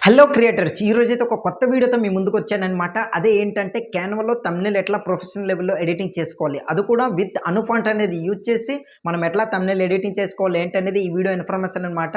Hello creators, ఈ రోజైతే ఒక కొత్త వీడియోతో మీ ముందుకు వచ్చానన్నమాట. అదే ఏంటంటే క్యాన్వాలో థంబ్నెయిల్ ఎట్లా ప్రొఫెషనల్ లెవెల్లో ఎడిటింగ్ చేసుకోవాలి, అది కూడా విత్ అనుఫాంట్ అనేది యూజ్ చేసి మనం ఎట్లా థంబ్నెయిల్ ఎడిటింగ్ చేసుకోవాలి ఏంటనేది ఈ వీడియో ఇన్ఫర్మేషన్ అనమాట.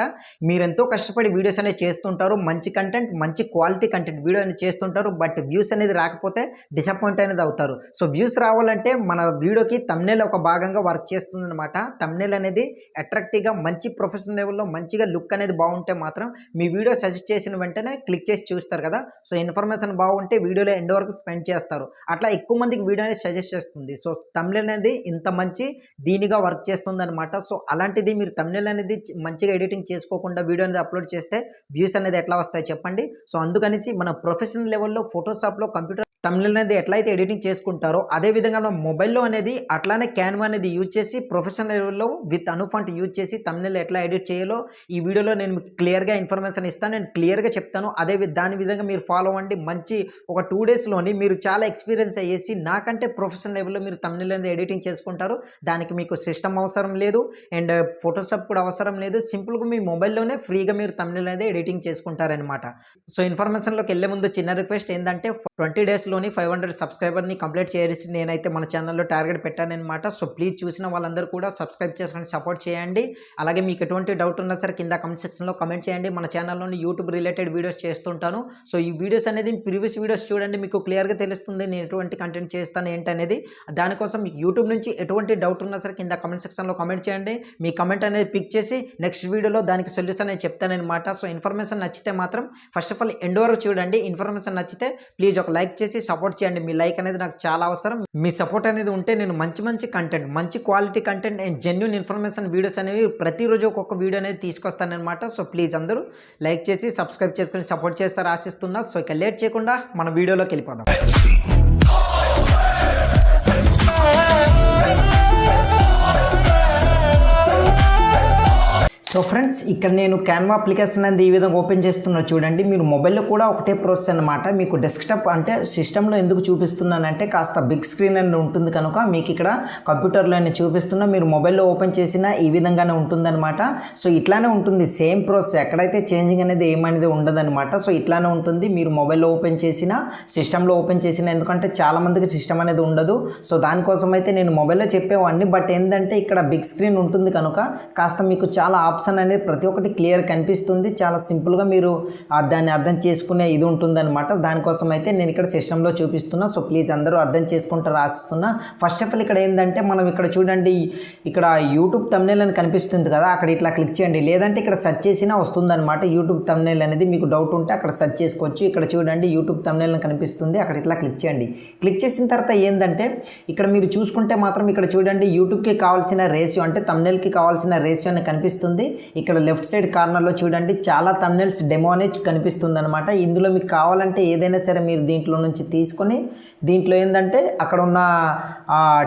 మీరు ఎంతో కష్టపడి వీడియోస్ అనేది చేస్తుంటారు, మంచి కంటెంట్, మంచి క్వాలిటీ కంటెంట్ వీడియో అనేది చేస్తుంటారు. బట్ వ్యూస్ అనేది రాకపోతే డిసప్పాయింట్ అనేది అవుతారు. సో వ్యూస్ రావాలంటే మన వీడియోకి థంబ్నెయిల్ ఒక భాగంగా వర్క్ చేస్తుంది అనమాట. థంబ్నెయిల్ అనేది అట్రాక్టివ్గా మంచి ప్రొఫెషనల్ లెవెల్లో మంచిగా లుక్ అనేది బాగుంటే మాత్రం మీ వీడియో సజెస్ట్ చేసిన వెంటనే క్లిక్ చేసి చూస్తారు కదా. సో ఇన్ఫర్మేషన్ బాగుంటే వీడియోలో ఎండ్ వరకు స్పెండ్ చేస్తారు. అట్లా ఎక్కువ మందికి వీడియో అనేది సజెస్ట్ చేస్తుంది. సో థంబ్నెయిల్ అనేది ఇంత మంచి దీనిగా వర్క్ చేస్తుంది అనమాట. సో అలాంటిది మీరు థంబ్నెయిల్ అనేది మంచిగా ఎడిటింగ్ చేసుకోకుండా వీడియో అనేది అప్లోడ్ చేస్తే వ్యూస్ అనేది ఎట్లా వస్తాయి చెప్పండి. సో అందుకనేసి మన ప్రొఫెషనల్ లెవెల్లో ఫోటోషాప్లో కంప్యూటర్ థంబ్నెయిల్ అనేది ఎట్లయితే ఎడిటింగ్ చేసుకుంటారో అదే విధంగా మనం మొబైల్లో అనేది అట్లానే క్యాన్వా అనేది యూజ్ చేసి ప్రొఫెషనల్ లెవెల్లో విత్ అనుఫాంట్ యూజ్ చేసి థంబ్నెయిల్ ఎట్లా ఎడిట్ చేయాలో ఈ వీడియోలో నేను మీకు క్లియర్గా ఇన్ఫర్మేషన్ ఇస్తాను. నేను క్లియర్గా చెప్తాను. దాని విధంగా మీరు ఫాలో అవ్వండి. మంచి ఒక 2 డేస్లోని మీరు చాలా ఎక్స్పీరియన్స్ అయ్యేసి నాకంటే ప్రొఫెషనల్ లెవెల్లో మీరు థంబ్నెయిల్ అనేది ఎడిటింగ్ చేసుకుంటారు. దానికి మీకు సిస్టమ్ అవసరం లేదు అండ్ ఫోటోషాప్ కూడా అవసరం లేదు. సింపుల్గా మీ మొబైల్లోనే ఫ్రీగా మీరు థంబ్నెయిల్ అనేది ఎడిటింగ్ చేసుకుంటారనమాట. సో ఇన్ఫర్మేషన్లోకి వెళ్ళే ముందు చిన్న రిక్వెస్ట్ ఏంటంటే 20 డేస్లోని 500 సబ్స్క్రైబర్ని కంప్లీట్ చేసి నేనైతే మన ఛానల్లో టార్గెట్ పెట్టానమాట. సో ప్లీజ్ చూసిన వాళ్ళందరూ కూడా సబ్స్క్రైబ్ చేసుకొని సపోర్ట్ చేయండి. అలాగే మీకు ఎటువంటి డౌట్ ఉన్నా సరే కింద కమెంట్ సెక్షన్లో కమెంట్ చేయండి. మన ఛానల్లోని యూట్యూబ్ రిలేటెడ్ వీడియోస్ చేస్తుంటాను. సో ఈ వీడియోస్ అనేది ప్రీవియస్ వీడియోస్ చూడండి, మీకు క్లియర్గా తెలుస్తుంది నేను ఎటువంటి కంటెంట్ చేస్తాను ఏంటనేది. దానికోసం మీకు యూట్యూబ్ నుంచి ఎటువంటి డౌట్ ఉన్నా సరే కింద కమెంట్ సెక్షన్లో కమెంట్ చేయండి. మీ కమెంట్ అనేది పిక్ చేసి నెక్స్ట్ వీడియోలో దానికి సొల్యూషన్ అనేది చెప్తానమాట. సో ఇన్ఫర్మేషన్ నచ్చితే మాత్రం ఫస్ట్ ఆఫ్ ఆల్ ఎండ్ వరకు చూడండి. ఇన్ఫర్మేషన్ నచ్చితే ప్లీజ్ ఒక లైక్ చేసి సపోర్ట్ చేయండి. మీ లైక్ అనేది నాకు చాలా అవసరం. మీ సపోర్ట్ అనేది ఉంటే నేను మంచి కంటెంట్, మంచి quality content and genuine information videos అనేవి ప్రతిరోజు ఒక్కొక్క వీడియో అనేది తీసుకొస్తానమాట. సో ప్లీజ్ అందరూ లైక్ చేసి సబ్స్క్రైబ్ చేసుకొని సపోర్ట్ చేస్తారు ఆశిస్తున్నా. సో ఇక లేట్ చేయకుండా మన వీడియోలోకి వెళ్ళిపోదాం. సో ఫ్రెండ్స్, ఇక్కడ నేను క్యాన్వా అప్లికేషన్ అనేది ఈ విధంగా ఓపెన్ చేస్తున్నా చూడండి. మీరు మొబైల్లో కూడా ఒకటే ప్రాసెస్ అనమాట. మీకు డెస్క్టాప్ అంటే సిస్టంలో ఎందుకు చూపిస్తున్నానంటే కాస్త బిగ్ స్క్రీన్ అనేది ఉంటుంది కనుక మీకు ఇక్కడ కంప్యూటర్లో చూపిస్తున్నా. మీరు మొబైల్లో ఓపెన్ చేసినా ఈ విధంగానే ఉంటుందన్నమాట. సో ఇట్లానే ఉంటుంది సేమ్ ప్రాసెస్, ఎక్కడైతే చేంజింగ్ అనేది ఏమనేది ఉండదన్నమాట. సో ఇట్లానే ఉంటుంది మీరు మొబైల్లో ఓపెన్ చేసినా సిస్టంలో ఓపెన్ చేసినా, ఎందుకంటే చాలామందికి సిస్టమ్ అనేది ఉండదు. సో దానికోసం అయితే నేను మొబైల్లో చెప్పేవాడిని. బట్ ఏంటంటే ఇక్కడ బిగ్ స్క్రీన్ ఉంటుంది కనుక కాస్త మీకు చాలా ఆప్షన్ అనేది ప్రతి ఒక్కటి క్లియర్ కనిపిస్తుంది. చాలా సింపుల్గా మీరు దాన్ని అర్థం చేసుకునే ఇది ఉంటుందన్నమాట. దానికోసం అయితే నేను ఇక్కడ సిస్టంలో చూపిస్తున్నా. సో ప్లీజ్ అందరూ అర్థం చేసుకుంటారు ఆశిస్తున్నా. ఫస్ట్ ఆఫ్ ఆల్ ఇక్కడ ఏంటంటే మనం ఇక్కడ చూడండి, ఇక్కడ యూట్యూబ్ థంబ్నెయిల్ అని కనిపిస్తుంది కదా, అక్కడ ఇట్లా క్లిక్ చేయండి. లేదంటే ఇక్కడ సెర్చ్ చేసినా వస్తుందన్నమాట. యూట్యూబ్ థంబ్నెయిల్ అనేది మీకు డౌట్ ఉంటే అక్కడ సెర్చ్ చేసుకోవచ్చు. ఇక్కడ చూడండి యూట్యూబ్ థంబ్నెయిల్ అని కనిపిస్తుంది, అక్కడ ఇట్లా క్లిక్ చేయండి. క్లిక్ చేసిన తర్వాత ఏంటంటే ఇక్కడ మీరు చూసుకుంటే మాత్రం ఇక్కడ చూడండి యూట్యూబ్కి కావాల్సిన రేషియో అంటే థంబ్నెయిల్కి కావాల్సిన రేషియో అని కనిపిస్తుంది. ఇక్కడ లెఫ్ట్ సైడ్ కార్నర్లో చూడండి చాలా థంబ్నెయిల్స్ డెమో అనేది కనిపిస్తుంది అనమాట. ఇందులో మీకు కావాలంటే ఏదైనా సరే మీరు దీంట్లో నుంచి తీసుకొని దీంట్లో ఏంటంటే అక్కడ ఉన్న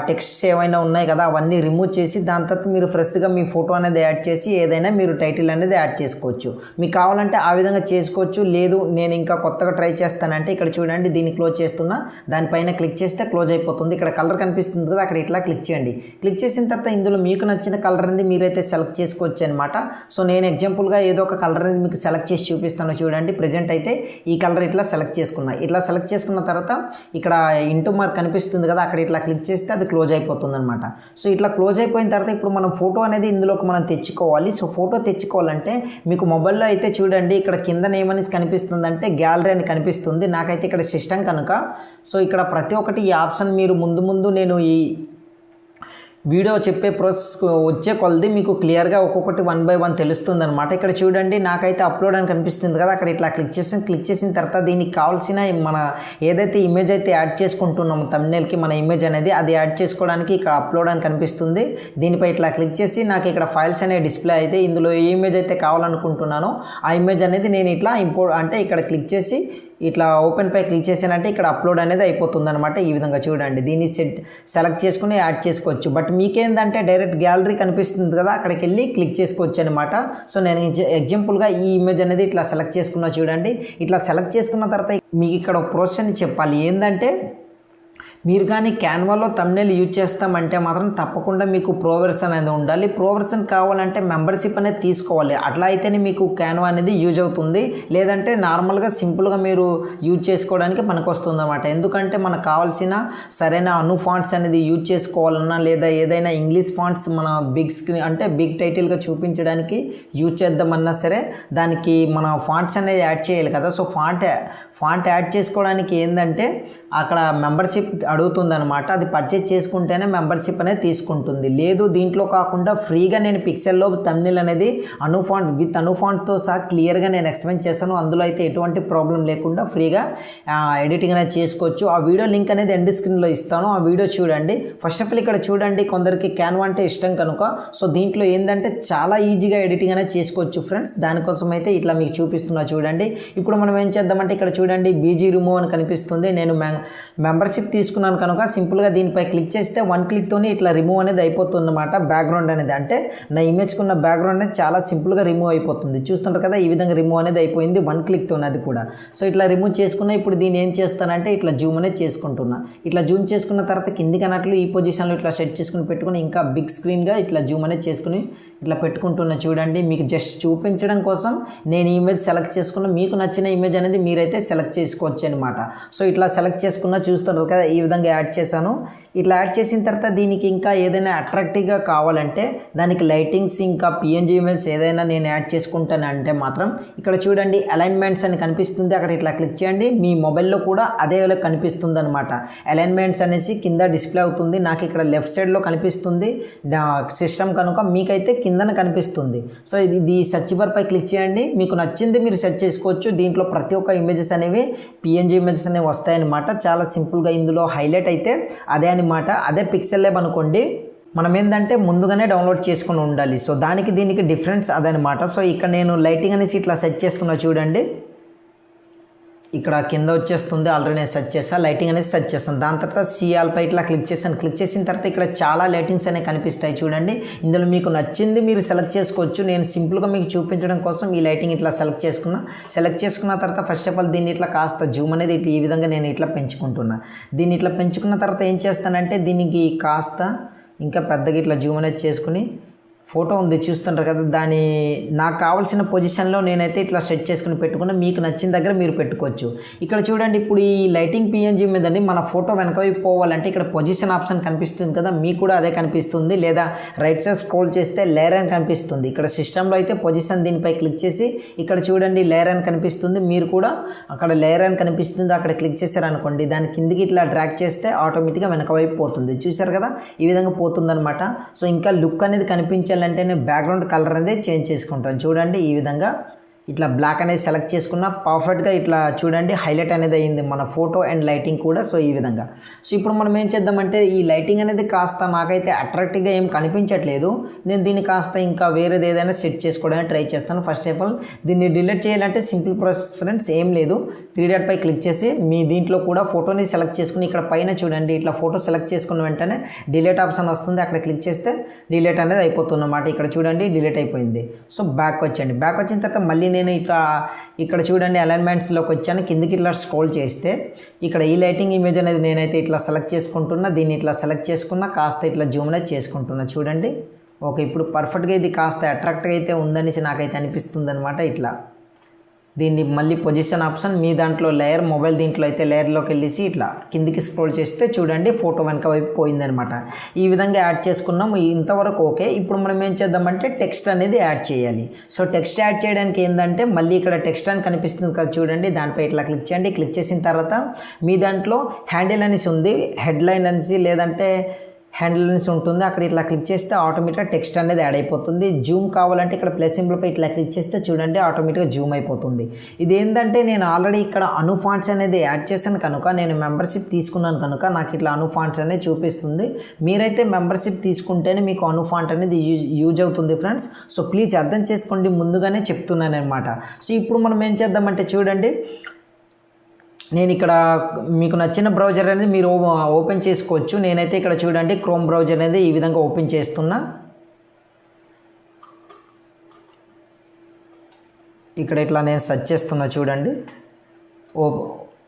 టెక్స్ట్స్ ఏవైనా ఉన్నాయి కదా అవన్నీ రిమూవ్ చేసి దాని తర్వాత మీరు ఫ్రెష్గా మీ ఫోటో అనేది యాడ్ చేసి ఏదైనా మీరు టైటిల్ అనేది యాడ్ చేసుకోవచ్చు. మీకు కావాలంటే ఆ విధంగా చేసుకోవచ్చు. లేదు నేను ఇంకా కొత్తగా ట్రై చేస్తానంటే ఇక్కడ చూడండి దీన్ని క్లోజ్ చేస్తున్నా, దానిపైన క్లిక్ చేస్తే క్లోజ్ అయిపోతుంది. ఇక్కడ కలర్ కనిపిస్తుంది కదా, అక్కడ ఇట్లా క్లిక్ చేయండి. క్లిక్ చేసిన తర్వాత ఇందులో మీకు నచ్చిన కలర్ అనేది మీరైతే సెలెక్ట్ చేసుకోవచ్చు అనమాట. సో నేను ఎగ్జాంపుల్గా ఏదో ఒక కలర్ అనేది మీకు సెలెక్ట్ చేసి చూపిస్తాను చూడండి. ప్రజెంట్ అయితే ఈ కలర్ ఇట్లా సెలెక్ట్ చేసుకున్నా. ఇట్లా సెలెక్ట్ చేసుకున్న తర్వాత ఇక్కడ ఇంటూ మార్క్ కనిపిస్తుంది కదా, అక్కడ ఇట్లా క్లిక్ చేస్తే అది క్లోజ్ అయిపోతుంది అనమాట. సో ఇట్లా క్లోజ్ అయిపోయిన తర్వాత ఇప్పుడు మనం ఫోటో అనేది ఇందులోకి మనం తెచ్చుకోవాలి. సో ఫోటో తెచ్చుకోవాలంటే మీకు మొబైల్లో అయితే చూడండి ఇక్కడ కింద ఏమని కనిపిస్తుంది అంటే గ్యాలరీ అని కనిపిస్తుంది. నాకైతే ఇక్కడ సిస్టమ్ కనుక సో ఇక్కడ ప్రతి ఒక్కటి ఈ ఆప్షన్ మీరు ముందు నేను ఈ వీడియో చెప్పే ప్రాసెస్ వచ్చే కొలది మీకు క్లియర్గా ఒక్కొక్కటి 1 by 1 తెలుస్తుంది అనమాట. ఇక్కడ చూడండి నాకైతే అప్లోడ్ అని కనిపిస్తుంది కదా, అక్కడ ఇట్లా క్లిక్ చేసిన తర్వాత దీనికి కావాల్సిన మన ఏదైతే ఇమేజ్ అయితే యాడ్ చేసుకుంటున్నామో థంబ్నెయిల్కి మన ఇమేజ్ అనేది అది యాడ్ చేసుకోవడానికి ఇక్కడ అప్లోడ్ అని కనిపిస్తుంది. దీనిపై ఇట్లా క్లిక్ చేసి నాకు ఇక్కడ ఫైల్స్ అనే డిస్ప్లే అయితే ఇందులో ఏ ఇమేజ్ అయితే కావాలనుకుంటున్నానో ఆ ఇమేజ్ అనేది నేను ఇట్లా ఇంపోర్ట్ అంటే ఇక్కడ క్లిక్ చేసి ఇట్లా ఓపెన్ పై క్లిక్ చేసానంటే ఇక్కడ అప్లోడ్ అనేది అయిపోతుంది అనమాట. ఈ విధంగా చూడండి దీన్ని సెలెక్ట్ చేసుకుని యాడ్ చేసుకోవచ్చు. బట్ మీకేందంటే డైరెక్ట్ గ్యాలరీ కనిపిస్తుంది కదా, అక్కడికి వెళ్ళి క్లిక్ చేసుకోవచ్చు అనమాట. సో నేను ఎగ్జాంపుల్గా ఈ ఇమేజ్ అనేది ఇట్లా సెలెక్ట్ చేసుకున్నా చూడండి. ఇట్లా సెలెక్ట్ చేసుకున్న తర్వాత మీకు ఇక్కడ ఒక ప్రాసెస్ అని చెప్పాలి. ఏంటంటే మీరు కానీ క్యాన్వాలో థంబ్నెయిల్ యూజ్ చేస్తామంటే మాత్రం తప్పకుండా మీకు ప్రో వెర్షన్ అనేది ఉండాలి. ప్రో వెర్షన్ కావాలంటే మెంబర్షిప్ అనేది తీసుకోవాలి. అట్లా అయితేనే మీకు క్యాన్వా అనేది యూజ్ అవుతుంది. లేదంటే నార్మల్గా సింపుల్గా మీరు యూజ్ చేసుకోవడానికి పనికొస్తుంది అన్నమాట. ఎందుకంటే మనకు కావాల్సిన సరైన అను ఫాంట్స్ అనేది యూజ్ చేసుకోవాలన్నా లేదా ఏదైనా ఇంగ్లీష్ ఫాంట్స్ మన బిగ్ స్క్రీన్ అంటే బిగ్ టైటిల్గా చూపించడానికి యూజ్ చేద్దామన్నా సరే దానికి మన ఫాంట్స్ అనేది యాడ్ చేయాలి కదా. సో ఫాంట్ యాడ్ చేసుకోవడానికి ఏంటంటే అక్కడ మెంబర్షిప్ అడుగుతుందన్నమాట. అది పర్చేజ్ చేసుకుంటేనే మెంబర్షిప్ అనేది తీసుకుంటుంది. లేదు దీంట్లో కాకుండా ఫ్రీగా నేను పిక్సెల్లో థంబ్నెయిల్ అనేది విత్ అను ఫాంట్తో సహా క్లియర్గా నేను ఎక్స్ప్లెయిన్ చేశాను. అందులో అయితే ఎటువంటి ప్రాబ్లం లేకుండా ఫ్రీగా ఎడిటింగ్ అనేది చేసుకోవచ్చు. ఆ వీడియో లింక్ అనేది ఎండ్ స్క్రీన్లో ఇస్తాను. ఆ వీడియో చూడండి. ఫస్ట్ ఆఫ్ ఆల్ ఇక్కడ చూడండి, కొందరికి క్యాన్వా అంటే ఇష్టం కనుక సో దీంట్లో ఏంటంటే చాలా ఈజీగా ఎడిటింగ్ అనేది చేసుకోవచ్చు ఫ్రెండ్స్. దానికోసం అయితే ఇట్లా మీకు చూపిస్తున్నా చూడండి. ఇప్పుడు మనం ఏం చేద్దామంటే ఇక్కడ చూడండి బీజీ రిమూవ్ అని కనిపిస్తుంది. నేను మెంబర్షిప్ తీసుకున్నాను కనుక సింపుల్గా దీనిపై క్లిక్ చేస్తే వన్ క్లిక్తోనే ఇట్లా రిమూవ్ అనేది అయిపోతుంది అన్నమాట. బ్యాక్గ్రౌండ్ అనేది అంటే నా ఇమేజ్కున్న బ్యాక్గ్రౌండ్ అనేది చాలా సింపుల్గా రిమూవ్ అయిపోతుంది. చూస్తుంటారు కదా, ఈ విధంగా రిమూవ్ అనేది అయిపోయింది వన్ క్లిక్తోనే. అది కూడా సో ఇట్లా రిమూవ్ చేసుకున్నా. ఇప్పుడు దీన్ని ఏం చేస్తానంటే ఇట్లా జూమ్ అనేది చేసుకుంటున్నా. ఇట్లా జూమ్ చేసుకున్న తర్వాత కిందికి అన్నట్లు ఈ పొజిషన్లో ఇట్లా సెట్ చేసుకుని పెట్టుకుని ఇంకా బిగ్ స్క్రీన్గా ఇట్లా జూమ్ అనేది చేసుకుని ఇట్లా పెట్టుకుంటున్నా చూడండి. మీకు జస్ట్ చూపించడం కోసం నేను ఇమేజ్ సెలెక్ట్ చేసుకున్న. మీకు నచ్చిన ఇమేజ్ అనేది మీరైతే సెలెక్ట్ చేసుకోవచ్చు అనమాట. సో ఇట్లా సెలెక్ట్ చేసుకున్న చూస్తున్నారు కదా, ఈ విధంగా యాడ్ చేశాను. ఇట్లా యాడ్ చేసిన తర్వాత దీనికి ఇంకా ఏదైనా అట్రాక్టివ్గా కావాలంటే దానికి లైటింగ్స్ ఇంకా పిఎన్జీ ఇమేజ్ ఏదైనా నేను యాడ్ చేసుకుంటానంటే మాత్రం ఇక్కడ చూడండి అలైన్మెంట్స్ అని కనిపిస్తుంది. అక్కడ ఇట్లా క్లిక్ చేయండి. మీ మొబైల్లో కూడా అదే కనిపిస్తుంది అనమాట. అలైన్మెంట్స్ అనేసి కింద డిస్ప్లే అవుతుంది. నాకు ఇక్కడ లెఫ్ట్ సైడ్లో కనిపిస్తుంది సిస్టమ్ కనుక, మీకైతే కిందన కనిపిస్తుంది. సో ఇది సెర్చ్ బార్ పై క్లిక్ చేయండి. మీకు నచ్చింది మీరు సెర్చ్ చేసుకోవచ్చు. దీంట్లో ప్రతి ఒక్క ఇమేజెస్ అనేవి పిఎన్జీ ఇమేజెస్ అనేవి వస్తాయన్నమాట. చాలా సింపుల్గా ఇందులో హైలైట్ అయితే అదే అనమాట. అదే పిక్సెల్ ల్యాబ్ అనుకోండి. మనం ఏంటంటే ముందుగానే డౌన్లోడ్ చేసుకుని ఉండాలి. సో దానికి దీనికి డిఫరెన్స్ అదనమాట. సో ఇక్కడ నేను లైటింగ్ అనేసి ఇట్లా సెట్ చేస్తున్నా చూడండి. ఇక్కడ కింద వచ్చేస్తుంది. ఆల్రెడీ నేను సెర్చ్ చేస్తాను, లైటింగ్ అనేది సెర్చ్ చేస్తాను. దాని తర్వాత సిఆల్పై ఇట్లా క్లిక్ చేశాను. క్లిక్ చేసిన తర్వాత ఇక్కడ చాలా లైటింగ్స్ అనేవి కనిపిస్తాయి చూడండి. ఇందులో మీకు నచ్చింది మీరు సెలెక్ట్ చేసుకోవచ్చు. నేను సింపుల్గా మీకు చూపించడం కోసం ఈ లైటింగ్ ఇట్లా సెలెక్ట్ చేసుకున్నా. సెలెక్ట్ చేసుకున్న తర్వాత ఫస్ట్ ఆఫ్ ఆల్ దీన్ని ఇట్లా కాస్త జూమ్ అనేది ఈ విధంగా నేను ఇట్లా పెంచుకుంటున్నా. దీన్ని ఇట్లా పెంచుకున్న తర్వాత ఏం చేస్తానంటే దీనికి కాస్త ఇంకా పెద్దగా ఇట్లా జూమ్ అనేది చేసుకుని ఫోటో ఉంది చూస్తుంటారు కదా, దాని నాకు కావాల్సిన పొజిషన్లో నేనైతే ఇట్లా సెట్ చేసుకుని పెట్టుకున్నా. మీకు నచ్చిన దగ్గర మీరు పెట్టుకోవచ్చు. ఇక్కడ చూడండి, ఇప్పుడు ఈ లైటింగ్ పిఎన్జీ మీదండి మన ఫోటో వెనక వైపు పోవాలంటే ఇక్కడ పొజిషన్ ఆప్షన్ కనిపిస్తుంది కదా, మీకు కూడా అదే కనిపిస్తుంది. లేదా రైట్ సైడ్ స్క్రోల్ చేస్తే లేయర్ అని కనిపిస్తుంది. ఇక్కడ సిస్టంలో అయితే పొజిషన్ దీనిపై క్లిక్ చేసి ఇక్కడ చూడండి లేయర్ అని కనిపిస్తుంది. మీరు కూడా అక్కడ లేయర్ అని కనిపిస్తుంది, అక్కడ క్లిక్ చేశారనుకోండి, దాని కిందికి ఇట్లా డ్రాగ్ చేస్తే ఆటోమేటిక్గా వెనక వైపు పోతుంది. చూసారు కదా, ఈ విధంగా పోతుందన్నమాట. సో ఇంకా లుక్ అనేది కనిపించాలంటే నేను బ్యాక్గ్రౌండ్ కలర్ అనేది చేంజ్ చేసుకుంటాను చూడండి. ఈ విధంగా ఇట్లా బ్లాక్ అనేది సెలెక్ట్ చేసుకున్న పర్ఫెక్ట్గా ఇట్లా చూడండి హైలైట్ అనేది అయ్యింది మన ఫోటో అండ్ లైటింగ్ కూడా. సో ఈ విధంగా. సో ఇప్పుడు మనం ఏం చేద్దామంటే ఈ లైటింగ్ అనేది కాస్త నాకైతే అట్రాక్టివ్గా ఏం కనిపించట్లేదు. నేను దీన్ని కాస్త ఇంకా వేరేది ఏదైనా సెట్ చేసుకోవడానికి ట్రై చేస్తాను. ఫస్ట్ ఆఫ్ ఆల్ దీన్ని డిలీట్ చేయాలంటే సింపుల్ ప్రాసెస్ ఫ్రెండ్స్, ఏం లేదు. 3 డాట్ పై క్లిక్ చేసి మీ దీంట్లో కూడా ఫోటోని సెలెక్ట్ చేసుకుని ఇక్కడ పైన చూడండి ఇట్లా ఫోటో సెలెక్ట్ చేసుకున్న వెంటనే డిలీట్ ఆప్షన్ వస్తుంది. అక్కడ క్లిక్ చేస్తే డిలీట్ అనేది అయిపోతుందన్నమాట. ఇక్కడ చూడండి డిలీట్ అయిపోయింది. సో బ్యాక్ వచ్చండి. బ్యాక్ వచ్చిన తర్వాత మళ్ళీ నేను ఇట్లా ఇక్కడ చూడండి అలైన్మెంట్స్లోకి వచ్చాను. కిందికి ఇట్లా స్క్రోల్ చేస్తే ఇక్కడ ఈ లైటింగ్ ఇమేజ్ అనేది నేనైతే ఇట్లా సెలెక్ట్ చేసుకుంటున్నా. దీన్ని ఇట్లా సెలెక్ట్ చేసుకున్నా, కాస్త ఇట్లా జూమ్ అనేది చేసుకుంటున్నా చూడండి. ఓకే, ఇప్పుడు పర్ఫెక్ట్గా ఇది కాస్త అట్రాక్ట్గా అయితే ఉందనేసి నాకైతే అనిపిస్తుంది అనమాట. ఇట్లా దీన్ని మళ్ళీ పొజిషన్ ఆప్షన్ మీ దాంట్లో లేయర్ మొబైల్ దీంట్లో అయితే లేయర్లోకి వెళ్ళేసి ఇట్లా కిందికి స్క్రోల్ చేస్తే చూడండి ఫోటో వెనక వైపు పోయిందనమాట. ఈ విధంగా యాడ్ చేసుకున్నాం. ఇంతవరకు ఓకే. ఇప్పుడు మనం ఏం చేద్దామంటే టెక్స్ట్ అనేది యాడ్ చేయాలి. సో టెక్స్ట్ యాడ్ చేయడానికి ఏంటంటే మళ్ళీ ఇక్కడ టెక్స్ట్ అని కనిపిస్తుంది కదా చూడండి, దానిపై ఇట్లా క్లిక్ చేయండి. క్లిక్ చేసిన తర్వాత మీ దాంట్లో హ్యాండిల్ అనేసి ఉంది, హెడ్లైన్ అనేసి లేదంటే హ్యాండిల్ అనేసి ఉంటుంది. అక్కడ ఇట్లా క్లిక్ చేస్తే ఆటోమేటిక్గా టెక్స్ట్ అనేది యాడ్ అయిపోతుంది. జూమ్ కావాలంటే ఇక్కడ ప్లస్ సింబల్పై ఇట్లా క్లిక్ చేస్తే చూడండి ఆటోమేటిక్గా జూమ్ అయిపోతుంది. ఇది ఏంటంటే నేను ఆల్రెడీ ఇక్కడ అను ఫాంట్స్ అనేది యాడ్ చేశాను కనుక, నేను మెంబర్షిప్ తీసుకున్నాను కనుక నాకు ఇట్లా అను ఫాంట్స్ అనేది చూపిస్తుంది. మీరైతే మెంబర్షిప్ తీసుకుంటేనే మీకు అను ఫాంట్ అనేది యూజ్ అవుతుంది ఫ్రెండ్స్. సో ప్లీజ్ అర్థం చేసుకోండి, ముందుగానే చెప్తున్నాను అనమాట. సో ఇప్పుడు మనం ఏం చేద్దామంటే చూడండి, నేను ఇక్కడ మీకు నచ్చిన బ్రౌజర్ అనేది మీరు ఓపెన్ చేసుకోవచ్చు. నేనైతే ఇక్కడ చూడండి క్రోమ్ బ్రౌజర్ అనేది ఈ విధంగా ఓపెన్ చేస్తున్నా. ఇక్కడ ఇట్లా నేను సెర్చ్ చేస్తున్నా చూడండి.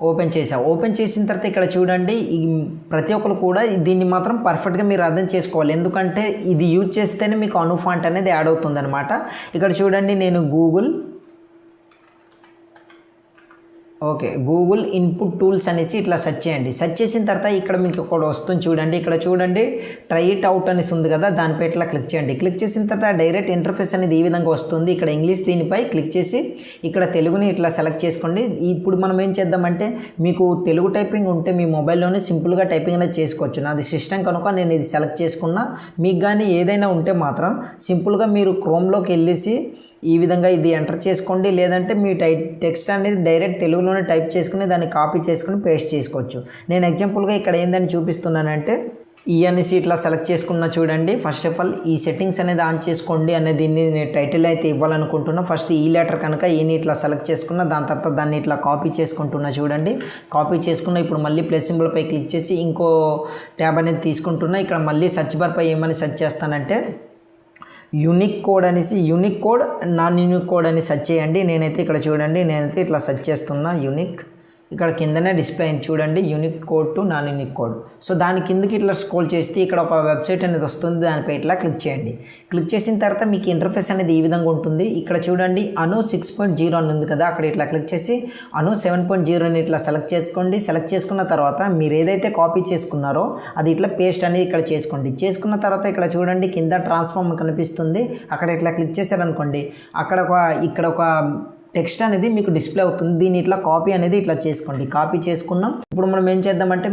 ఓపెన్ చేసా. ఓపెన్ చేసిన తర్వాత ఇక్కడ చూడండి ప్రతి ఒక్కరు కూడా దీన్ని మాత్రం పర్ఫెక్ట్గా మీరు అర్థం చేసుకోవాలి. ఎందుకంటే ఇది యూజ్ చేస్తేనే మీకు అను ఫాంట్ అనేది యాడ్ అవుతుంది అనమాట. ఇక్కడ చూడండి నేను గూగుల్ ఇన్పుట్ టూల్స్ అనేసి ఇట్లా సెర్చ్ చేయండి. సెర్చ్ చేసిన తర్వాత ఇక్కడ మీకు ఒకటి వస్తుంది చూడండి. ఇక్కడ చూడండి ట్రై ఇట్ అవుట్ అనేసి ఉంది కదా, దానిపై ఇట్లా క్లిక్ చేయండి. క్లిక్ చేసిన తర్వాత డైరెక్ట్ ఇంటర్ఫేస్ అనేది ఈ విధంగా వస్తుంది. ఇక్కడ ఇంగ్లీష్ దీనిపై క్లిక్ చేసి ఇక్కడ తెలుగుని ఇట్లా సెలెక్ట్ చేసుకోండి. ఇప్పుడు మనం ఏం చేద్దామంటే మీకు తెలుగు టైపింగ్ ఉంటే మీ మొబైల్లోనే సింపుల్గా టైపింగ్ అనేది చేసుకోవచ్చు. నాది సిస్టమ్ కనుక నేను ఇది సెలెక్ట్ చేసుకున్నా. మీకు కానీ ఏదైనా ఉంటే మాత్రం సింపుల్గా మీరు క్రోమ్లోకి వెళ్ళేసి ఈ విధంగా ఇది ఎంటర్ చేసుకోండి. లేదంటే మీ టెక్స్ట్ అనేది డైరెక్ట్ తెలుగులోనే టైప్ చేసుకుని దాన్ని కాపీ చేసుకుని పేస్ట్ చేసుకోవచ్చు. నేను ఎగ్జాంపుల్గా ఇక్కడ ఏందని చూపిస్తున్నానంటే ఈ అనేసి ఇట్లా సెలెక్ట్ చేసుకున్నా చూడండి. ఫస్ట్ ఆఫ్ ఆల్ ఈ సెట్టింగ్స్ అనేది ఆన్ చేసుకోండి అనేది దీన్ని నేను టైటిల్ అయితే ఇవ్వాలనుకుంటున్నా. ఫస్ట్ ఈ లెటర్ కనుక ఈని ఇట్లా సెలెక్ట్ చేసుకున్న, దాని తర్వాత దాన్ని ఇట్లా కాపీ చేసుకుంటున్నా చూడండి. కాపీ చేసుకున్న ఇప్పుడు మళ్ళీ ప్లస్ సింబల్ పై క్లిక్ చేసి ఇంకో ట్యాబ్ అనేది తీసుకుంటున్నా. ఇక్కడ మళ్ళీ సెర్చ్ బార్ పై ఏమని సెర్చ్ చేస్తానంటే యూనిక్ కోడ్ అనేసి unique code non unique code అని సెర్చ్ చేయండి. నేనైతే ఇక్కడ చూడండి నేనైతే ఇట్లా సెర్చ్ చేస్తున్నా యూనిక్. ఇక్కడ కిందనే డిస్ప్లే అయింది చూడండి unique code to non unique code. So దాని కిందకి ఇట్లా స్క్రోల్ చేస్తే ఇక్కడ ఒక వెబ్సైట్ అనేది వస్తుంది. దానిపై ఇట్లా క్లిక్ చేయండి. క్లిక్ చేసిన తర్వాత మీకు ఇంటర్ఫేస్ అనేది ఈ విధంగా ఉంటుంది. ఇక్కడ చూడండి అను 6.0 అని ఉంది కదా, అక్కడ ఇట్లా క్లిక్ చేసి అను 7.0 ఇట్లా సెలెక్ట్ చేసుకోండి. సెలెక్ట్ చేసుకున్న తర్వాత మీరు ఏదైతే కాపీ చేసుకున్నారో అది ఇట్లా పేస్ట్ అనేది ఇక్కడ చేసుకోండి. చేసుకున్న తర్వాత ఇక్కడ చూడండి కింద ట్రాన్స్ఫార్మ్ కనిపిస్తుంది. అక్కడ ఇట్లా క్లిక్ చేశారనుకోండి ఇక్కడ ఒక టెక్స్ట్ అనేది మీకు డిస్ప్లే అవుతుంది. దీన్ని ఇట్లా కాపీ అనేది ఇట్లా చేసుకోండి. కాపీ చేసుకున్నాం. ఇప్పుడు మనం ఏం చేద్దామంటే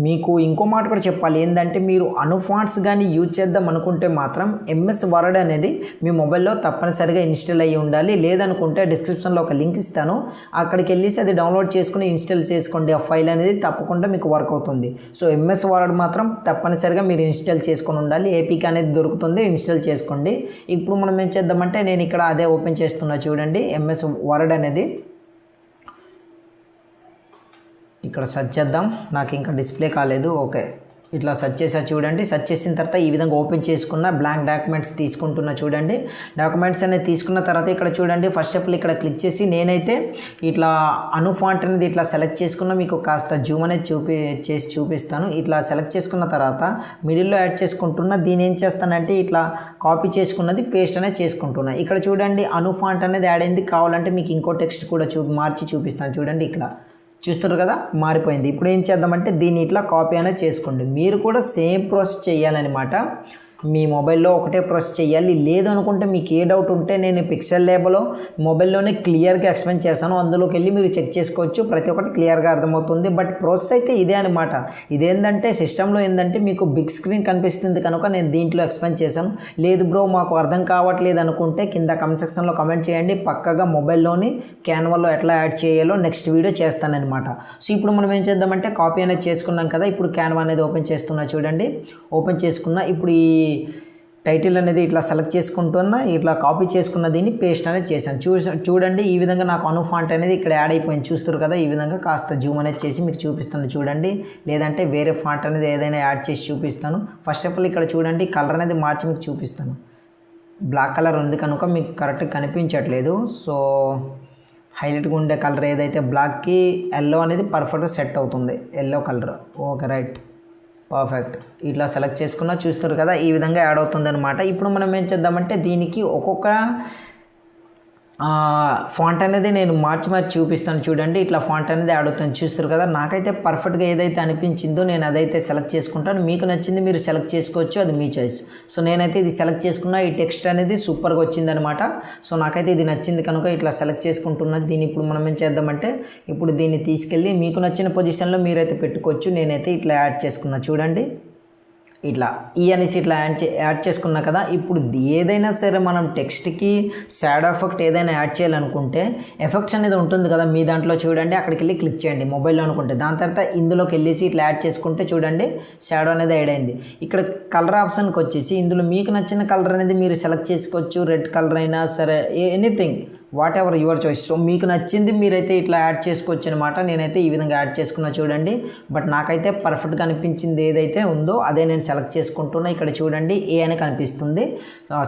మీకు ఇంకో మాట కూడా చెప్పాలి. ఏంటంటే మీరు అను ఫాంట్స్ కానీ యూజ్ చేద్దాం అనుకుంటే మాత్రం MS వర్డ్ అనేది మీ మొబైల్లో తప్పనిసరిగా ఇన్స్టాల్ అయ్యి ఉండాలి. లేదనుకుంటే డిస్క్రిప్షన్లో ఒక లింక్ ఇస్తాను, అక్కడికి వెళ్ళేసి అది డౌన్లోడ్ చేసుకుని ఇన్స్టాల్ చేసుకోండి. ఆ ఫైల్ అనేది తప్పకుండా మీకు వర్క్ అవుతుంది. సో MS వర్డ్ మాత్రం తప్పనిసరిగా మీరు ఇన్స్టాల్ చేసుకొని ఉండాలి. APK అనేది దొరుకుతుంది, ఇన్స్టాల్ చేసుకోండి. ఇప్పుడు మనం ఏం చేద్దామంటే నేను ఇక్కడ అదే ఓపెన్ చేస్తున్నా చూడండి MS వర్డ్ అనేది. ఇక్కడ సెర్చ్ చేద్దాం. నాకు ఇంకా డిస్ప్లే కాలేదు. ఓకే, ఇట్లా సెర్చ్ చేసా చూడండి. సెర్చ్ చేసిన తర్వాత ఈ విధంగా ఓపెన్ చేసుకున్న బ్లాంక్ డాక్యుమెంట్స్ తీసుకుంటున్నా చూడండి. డాక్యుమెంట్స్ అనేది తీసుకున్న తర్వాత ఇక్కడ చూడండి ఫస్ట్ ఆఫ్ ఆల్ ఇక్కడ క్లిక్ చేసి నేనైతే ఇట్లా అను ఫాంట్ అనేది ఇట్లా సెలెక్ట్ చేసుకున్న, మీకు కాస్త జూమ్ అనేది చూపిస్తాను. ఇట్లా సెలెక్ట్ చేసుకున్న తర్వాత మిడిల్లో యాడ్ చేసుకుంటున్నా. దీని ఏం చేస్తానంటే ఇట్లా కాపీ చేసుకున్నది పేస్ట్ అనేది చేసుకుంటున్నా. ఇక్కడ చూడండి అను ఫాంట్ అనేది యాడ్ అయింది. కావాలంటే మీకు ఇంకో టెక్స్ట్ కూడా మార్చి చూపిస్తాను చూడండి. ఇక్కడ చూస్తారు కదా మారిపోయింది. ఇప్పుడు ఏం చేద్దామంటే దీన్ని ఇట్లా కాపీ అనేది చేసుకోండి. మీరు కూడా సేమ్ ప్రాసెస్ చేయాలన్నమాట. మీ మొబైల్లో ఒకటే ప్రాసెస్ చేయాలి. లేదు అనుకుంటే మీకు ఏ డౌట్ ఉంటే నేను పిక్సెల్ ల్యాబ్లో మొబైల్లోనే క్లియర్గా ఎక్స్ప్లెయిన్ చేశాను. అందులోకి వెళ్ళి మీరు చెక్ చేసుకోవచ్చు. ప్రతి ఒక్కటి క్లియర్గా అర్థమవుతుంది. బట్ ప్రాసెస్ అయితే ఇదే అనమాట. ఇదేంటంటే సిస్టంలో ఏంటంటే మీకు బిగ్ స్క్రీన్ కనిపిస్తుంది కనుక నేను దీంట్లో ఎక్స్ప్లెయిన్ చేశాను. లేదు బ్రో మాకు అర్థం కావట్లేదు అనుకుంటే కింద కమెంట్ సెక్షన్లో కమెంట్ చేయండి. పక్కగా మొబైల్లోని క్యాన్వాలో ఎట్లా యాడ్ చేయాలో నెక్స్ట్ వీడియో చేస్తానన్నమాట. సో ఇప్పుడు మనం ఏం చేద్దామంటే కాపీ అనేది చేసుకున్నాం కదా. ఇప్పుడు క్యాన్వా అనేది ఓపెన్ చేస్తున్నా చూడండి. ఓపెన్ చేసుకున్నా. ఇప్పుడు ఈ టైటిల్ అనేది ఇట్లా సెలెక్ట్ చేసుకుంటున్నా. ఇట్లా కాపీ చేసుకున్న దీన్ని పేస్ట్ అనేది చేశాను. చూడండి ఈ విధంగా నాకు అను ఫాంట్ అనేది ఇక్కడ యాడ్ అయిపోయింది. చూస్తారు కదా ఈ విధంగా. కాస్త జూమ్ అనేది చేసి మీకు చూపిస్తాను చూడండి. లేదంటే వేరే ఫాంట్ అనేది ఏదైనా యాడ్ చేసి చూపిస్తాను. ఫస్ట్ ఆఫ్ ఆల్ ఇక్కడ చూడండి కలర్ అనేది మార్చి మీకు చూపిస్తాను. బ్లాక్ కలర్ ఉంది కనుక మీకు కరెక్ట్గా కనిపించట్లేదు. సో హైలైట్గా ఉండే కలర్ ఏదైతే బ్లాక్కి ఎల్లో అనేది పర్ఫెక్ట్గా సెట్ అవుతుంది. Yellow colour. Okay right, perfect. ఇట్లా సెలెక్ట్ చేసుకున్నా. చూస్తారు కదా ఈ విధంగా యాడ్ అవుతుంది అనమాట. ఇప్పుడు మనం ఏం చేద్దామంటే దీనికి ఒక్కొక్క ఫాంట్ అనేది నేను మార్చి చూపిస్తాను చూడండి. ఇట్లా ఫాంట్ అనేది యాడ్ అవుతుంది. చూస్తారు కదా. నాకైతే పర్ఫెక్ట్గా ఏదైతే అనిపించిందో నేను అదైతే సెలెక్ట్ చేసుకుంటాను. మీకు నచ్చింది మీరు సెలెక్ట్ చేసుకోవచ్చు, అది మీ చాయిస్. సో నేనైతే ఇది సెలెక్ట్ చేసుకున్నా. ఈ టెక్స్ట్ అనేది సూపర్గా వచ్చిందనమాట. సో నాకైతే ఇది నచ్చింది కనుక ఇట్లా సెలెక్ట్ చేసుకుంటున్నది. దీన్ని ఇప్పుడు మనం ఏం చేద్దామంటే ఇప్పుడు దీన్ని తీసుకెళ్ళి మీకు నచ్చిన పొజిషన్లో మీరైతే పెట్టుకోవచ్చు. నేనైతే ఇట్లా యాడ్ చేసుకున్నా చూడండి. ఇట్లా ఈ అనేసి ఇట్లా యాడ్ చేసుకున్నా కదా. ఇప్పుడు ఏదైనా సరే మనం టెక్స్ట్కి షాడో ఎఫెక్ట్ ఏదైనా యాడ్ చేయాలనుకుంటే ఎఫెక్ట్స్ అనేది ఉంటుంది కదా మీ దాంట్లో చూడండి. అక్కడికి వెళ్ళి క్లిక్ చేయండి మొబైల్లో అనుకుంటే. దాని తర్వాత ఇందులోకి వెళ్ళేసి ఇట్లా యాడ్ చేసుకుంటే చూడండి షాడో అనేది యాడ్ అయింది. ఇక్కడ కలర్ ఆప్షన్కి వచ్చేసి ఇందులో మీకు నచ్చిన కలర్ అనేది మీరు సెలెక్ట్ చేసుకోవచ్చు. రెడ్ కలర్ అయినా సరే anything what ever your choice. So మీకు నచ్చింది మీరైతే ఇట్లా యాడ్ చేసుకోవచ్చు అనమాట. నేనైతే ఈ విధంగా యాడ్ చేసుకున్నా చూడండి. బట్ నాకైతే పర్ఫెక్ట్గా అనిపించింది ఏదైతే ఉందో అదే నేను సెలెక్ట్ చేసుకుంటున్నా. ఇక్కడ చూడండి ఏ అని కనిపిస్తుంది,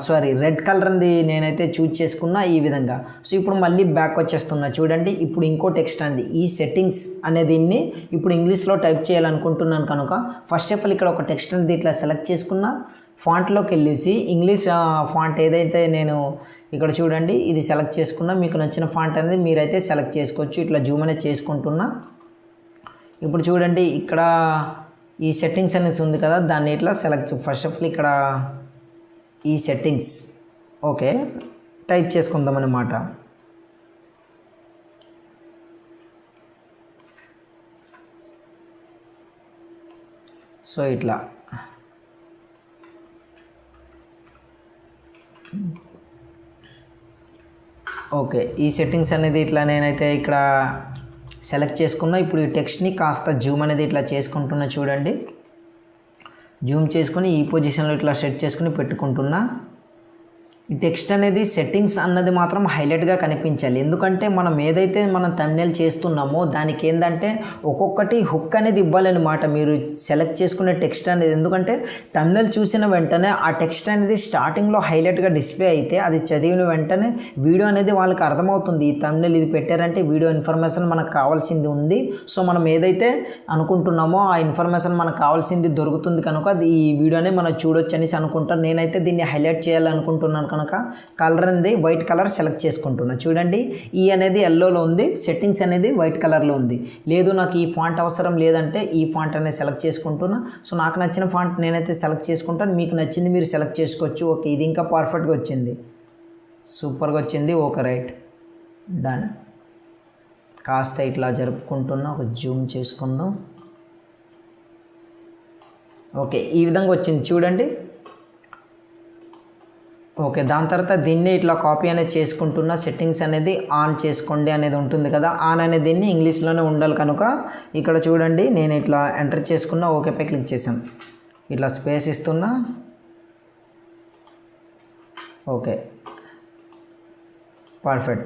సారీ రెడ్ కలర్ అంది నేనైతే చూజ్ చేసుకున్నా ఈ విధంగా. సో ఇప్పుడు మళ్ళీ బ్యాక్ వచ్చేస్తున్నా చూడండి. ఇప్పుడు ఇంకో టెక్స్ట్ అండి, ఈ సెట్టింగ్స్ అనే దీన్ని ఇప్పుడు ఇంగ్లీష్లో టైప్ చేయాలనుకుంటున్నాను కనుక ఫస్ట్ ఆఫ్ ఆల్ ఇక్కడ ఒక టెక్స్ట్ అనేది ఇట్లా సెలెక్ట్ చేసుకున్నా. ఫాంట్లోకి వెళ్ళేసి ఇంగ్లీష్ ఫాంట్ ఏదైతే నేను ఇక్కడ చూడండి ఇది సెలెక్ట్ చేసుకున్నా. మీకు నచ్చిన ఫాంట్ అనేది మీరైతే సెలెక్ట్ చేసుకోవచ్చు. ఇట్లా జూమ్ అనేది చేసుకుంటున్నా. ఇప్పుడు చూడండి ఇక్కడ ఈ సెట్టింగ్స్ అనేది ఉంది కదా, దాన్ని ఇట్లా సెలెక్ట్ ఫస్ట్ ఆఫ్ ఆల్ ఇక్కడ ఈ సెట్టింగ్స్ ఓకే టైప్ చేసుకుందాం అన్నమాట. సో ఇట్లా ఓకే ఈ సెట్టింగ్స్ అనేది ఇట్లా నేనైతే ఇక్కడ సెలెక్ట్ చేసుకున్నా. ఇప్పుడు ఈ టెక్స్ట్ని కాస్త జూమ్ అనేది ఇట్లా చేసుకుంటున్నా చూడండి. జూమ్ చేసుకొని ఈ పొజిషన్లో ఇట్లా సెట్ చేసుకుని పెట్టుకుంటున్నా. ఈ టెక్స్ట్ అనేది సెట్టింగ్స్ అన్నది మాత్రం హైలైట్గా కనిపించాలి. ఎందుకంటే మనం ఏదైతే మనం థంబ్నెయిల్ చేస్తున్నామో దానికి ఏంటంటే ఒక్కొక్కటి హుక్ అనేది ఇవ్వాలన్నమాట మీరు సెలెక్ట్ చేసుకునే టెక్స్ట్ అనేది. ఎందుకంటే థంబ్నెయిల్ చూసిన వెంటనే ఆ టెక్స్ట్ అనేది స్టార్టింగ్లో హైలైట్గా డిస్ప్లే అయితే అది చదివిన వెంటనే వీడియో అనేది వాళ్ళకి అర్థమవుతుంది. ఈ థంబ్నెయిల్ ఇది పెట్టారంటే వీడియో ఇన్ఫర్మేషన్ మనకు కావాల్సింది ఉంది. సో మనం ఏదైతే అనుకుంటున్నామో ఆ ఇన్ఫర్మేషన్ మనకు కావాల్సింది దొరుకుతుంది కనుక ఈ వీడియోనే మనం చూడొచ్చు అనేసి అనుకుంటాను. నేనైతే దీన్ని హైలైట్ చేయాలనుకుంటున్నాను కనుక కలర్ అనేది వైట్ కలర్ సెలెక్ట్ చేసుకుంటున్నా చూడండి. ఈ అనేది ఎల్లోలో ఉంది, సెట్టింగ్స్ అనేది వైట్ కలర్లో ఉంది. లేదు నాకు ఈ ఫాంట్ అవసరం లేదంటే ఈ ఫాంట్ అనేది సెలెక్ట్ చేసుకుంటున్నా. సో నాకు నచ్చిన ఫాంట్ నేనైతే సెలెక్ట్ చేసుకుంటాను. మీకు నచ్చింది మీరు సెలెక్ట్ చేసుకోవచ్చు. ఓకే ఇది ఇంకా పర్ఫెక్ట్గా వచ్చింది, సూపర్గా వచ్చింది. Okay right done. కాస్త ఇట్లా జరుపుకుంటున్నా, ఒక జూమ్ చేసుకుందాం. ఓకే ఈ విధంగా వచ్చింది చూడండి. ఓకే దాని తర్వాత దీన్ని ఇట్లా కాపీ అనేది చేసుకుంటున్నా. సెట్టింగ్స్ అనేది ఆన్ చేసుకోండి అనేది ఉంటుంది కదా, ఆన్ అనేది దీన్ని ఇంగ్లీష్లోనే ఉండాలి కనుక ఇక్కడ చూడండి నేను ఇట్లా ఎంటర్ చేసుకున్నా. ఓకేపై క్లిక్ చేసాం. ఇట్లా స్పేస్ ఇస్తున్నా. Okay perfect.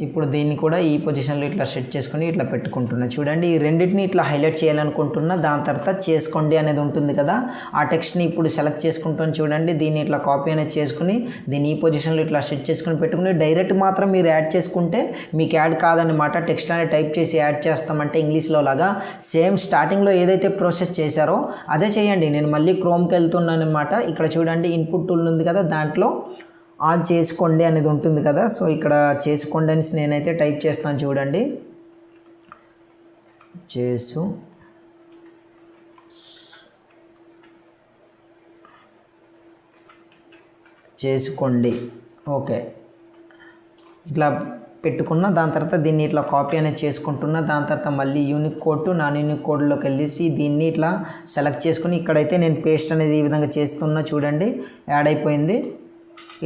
ఇప్పుడు దీన్ని కూడా ఈ పొజిషన్లో ఇట్లా సెట్ చేసుకొని ఇట్లా పెట్టుకుంటున్నా చూడండి. ఈ రెండింటిని ఇట్లా హైలైట్ చేయాలనుకుంటున్నా. దాని తర్వాత చేసుకోండి అనేది ఉంటుంది కదా, ఆ టెక్స్ట్ని ఇప్పుడు సెలెక్ట్ చేసుకుంటాను చూడండి. దీన్ని ఇట్లా కాపీ అనేది చేసుకుని దీన్ని ఈ పొజిషన్లో ఇట్లా సెట్ చేసుకుని పెట్టుకుని డైరెక్ట్ మాత్రం మీరు యాడ్ చేసుకుంటే మీకు యాడ్ కాదన్నమాట. టెక్స్ట్ అనేది టైప్ చేసి యాడ్ చేస్తామంటే ఇంగ్లీష్లో లాగా సేమ్ స్టార్టింగ్లో ఏదైతే ప్రాసెస్ చేశారో అదే చేయండి. నేను మళ్ళీ క్రోమ్కి వెళ్తున్నాను అనమాట. ఇక్కడ చూడండి ఇన్పుట్ టూల్ ఉంది కదా, దాంట్లో ఆన్ చేసుకోండి అనేది ఉంటుంది కదా. సో ఇక్కడ చేసుకోండి అని నేనైతే టైప్ చేస్తాను చూడండి. చేసుకోండి ఓకే ఇట్లా పెట్టుకున్న. దాని తర్వాత దీన్ని ఇట్లా కాపీ అనేది చేసుకుంటున్నా. దాని తర్వాత మళ్ళీ unique code to non unique కోడ్లోకి వెళ్ళేసి దీన్ని ఇట్లా సెలెక్ట్ చేసుకుని ఇక్కడైతే నేను పేస్ట్ అనేది ఈ విధంగా చేస్తున్నా చూడండి. యాడ్ అయిపోయింది.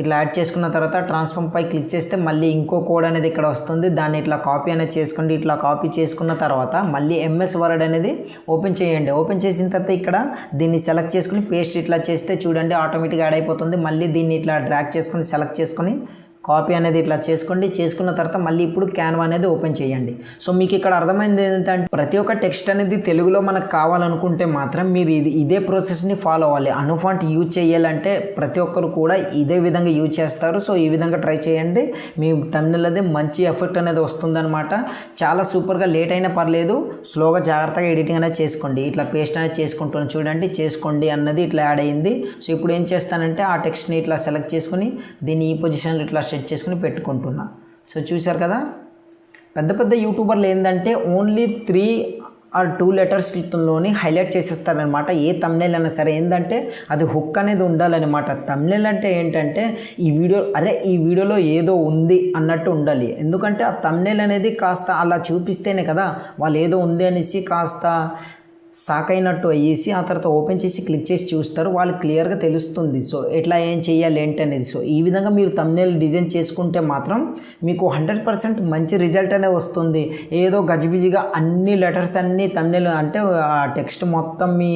ఇట్లా యాడ్ చేసుకున్న తర్వాత ట్రాన్స్ఫార్మ్ పై క్లిక్ చేస్తే మళ్ళీ ఇంకో కోడ్ అనేది ఇక్కడ వస్తుంది. దాన్ని ఇట్లా కాపీ అనేది చేసుకోండి. ఇట్లా కాపీ చేసుకున్న తర్వాత మళ్ళీ ఎంఎస్ వర్డ్ అనేది ఓపెన్ చేయండి. ఓపెన్ చేసిన తర్వాత ఇక్కడ దీన్ని సెలెక్ట్ చేసుకుని పేస్ట్ ఇట్లా చేస్తే చూడండి ఆటోమేటిక్గా యాడ్ అయిపోతుంది. మళ్ళీ దీన్ని ఇట్లా డ్రాగ్ చేసుకుని సెలెక్ట్ చేసుకొని కాపీ అనేది ఇట్లా చేసుకోండి. చేసుకున్న తర్వాత మళ్ళీ ఇప్పుడు క్యాన్వా అనేది ఓపెన్ చేయండి. సో మీకు ఇక్కడ అర్థమైంది ఏంటంటే ప్రతి ఒక్క టెక్స్ట్ అనేది తెలుగులో మనకు కావాలనుకుంటే మాత్రం మీరు ఇదే ప్రాసెస్ని ఫాలో అవ్వాలి. అనుఫాంట్ యూజ్ చేయాలంటే ప్రతి ఒక్కరు కూడా ఇదే విధంగా యూజ్ చేస్తారు. సో ఈ విధంగా ట్రై చేయండి. మీ థంబ్నెయిల్ అది మంచి ఎఫెక్ట్ అనేది వస్తుందన్నమాట. చాలా సూపర్గా లేట్ అయినా పర్లేదు, స్లోగా జాగ్రత్తగా ఎడిటింగ్ అనేది చేసుకోండి. ఇట్లా పేస్ట్ అనేది చేసుకుంటాను చూడండి. చేసుకోండి అన్నది ఇట్లా యాడ్ అయ్యింది. సో ఇప్పుడు ఏం చేస్తానంటే ఆ టెక్స్ట్ని ఇట్లా సెలెక్ట్ చేసుకుని దీన్ని ఈ పొజిషన్లో ఇట్లా సెట్ చేసుకుని పెట్టుకుంటున్నా. సో చూసారు కదా, పెద్ద పెద్ద యూట్యూబర్లు ఏంటంటే ఓన్లీ 3 or 2 లెటర్స్లోని హైలైట్ చేసేస్తారనమాట. ఏ థంబ్నెయిల్ అయినా సరే ఏంటంటే అది హుక్ అనేది ఉండాలన్నమాట. థంబ్నెయిల్ అంటే ఏంటంటే ఈ వీడియోలో ఏదో ఉంది అన్నట్టు ఉండాలి. ఎందుకంటే ఆ థంబ్నెయిల్ అనేది కాస్త అలా చూపిస్తేనే కదా వాళ్ళు ఏదో ఉంది అనేసి కాస్త షాక్ అయినట్టు అయ్యేసి ఆ తర్వాత ఓపెన్ చేసి క్లిక్ చేసి చూస్తారు, వాళ్ళు క్లియర్గా తెలుస్తుంది. సో ఎట్లా ఏం చేయాలి ఏంటి అనేది. సో ఈ విధంగా మీరు థంబ్నెయిల్ డిజైన్ చేసుకుంటే మాత్రం మీకు 100% మంచి రిజల్ట్ అనేది వస్తుంది. ఏదో గజిబిజిగా అన్ని లెటర్స్ అన్నీ థంబ్నెయిల్ అంటే ఆ టెక్స్ట్ మొత్తం మీ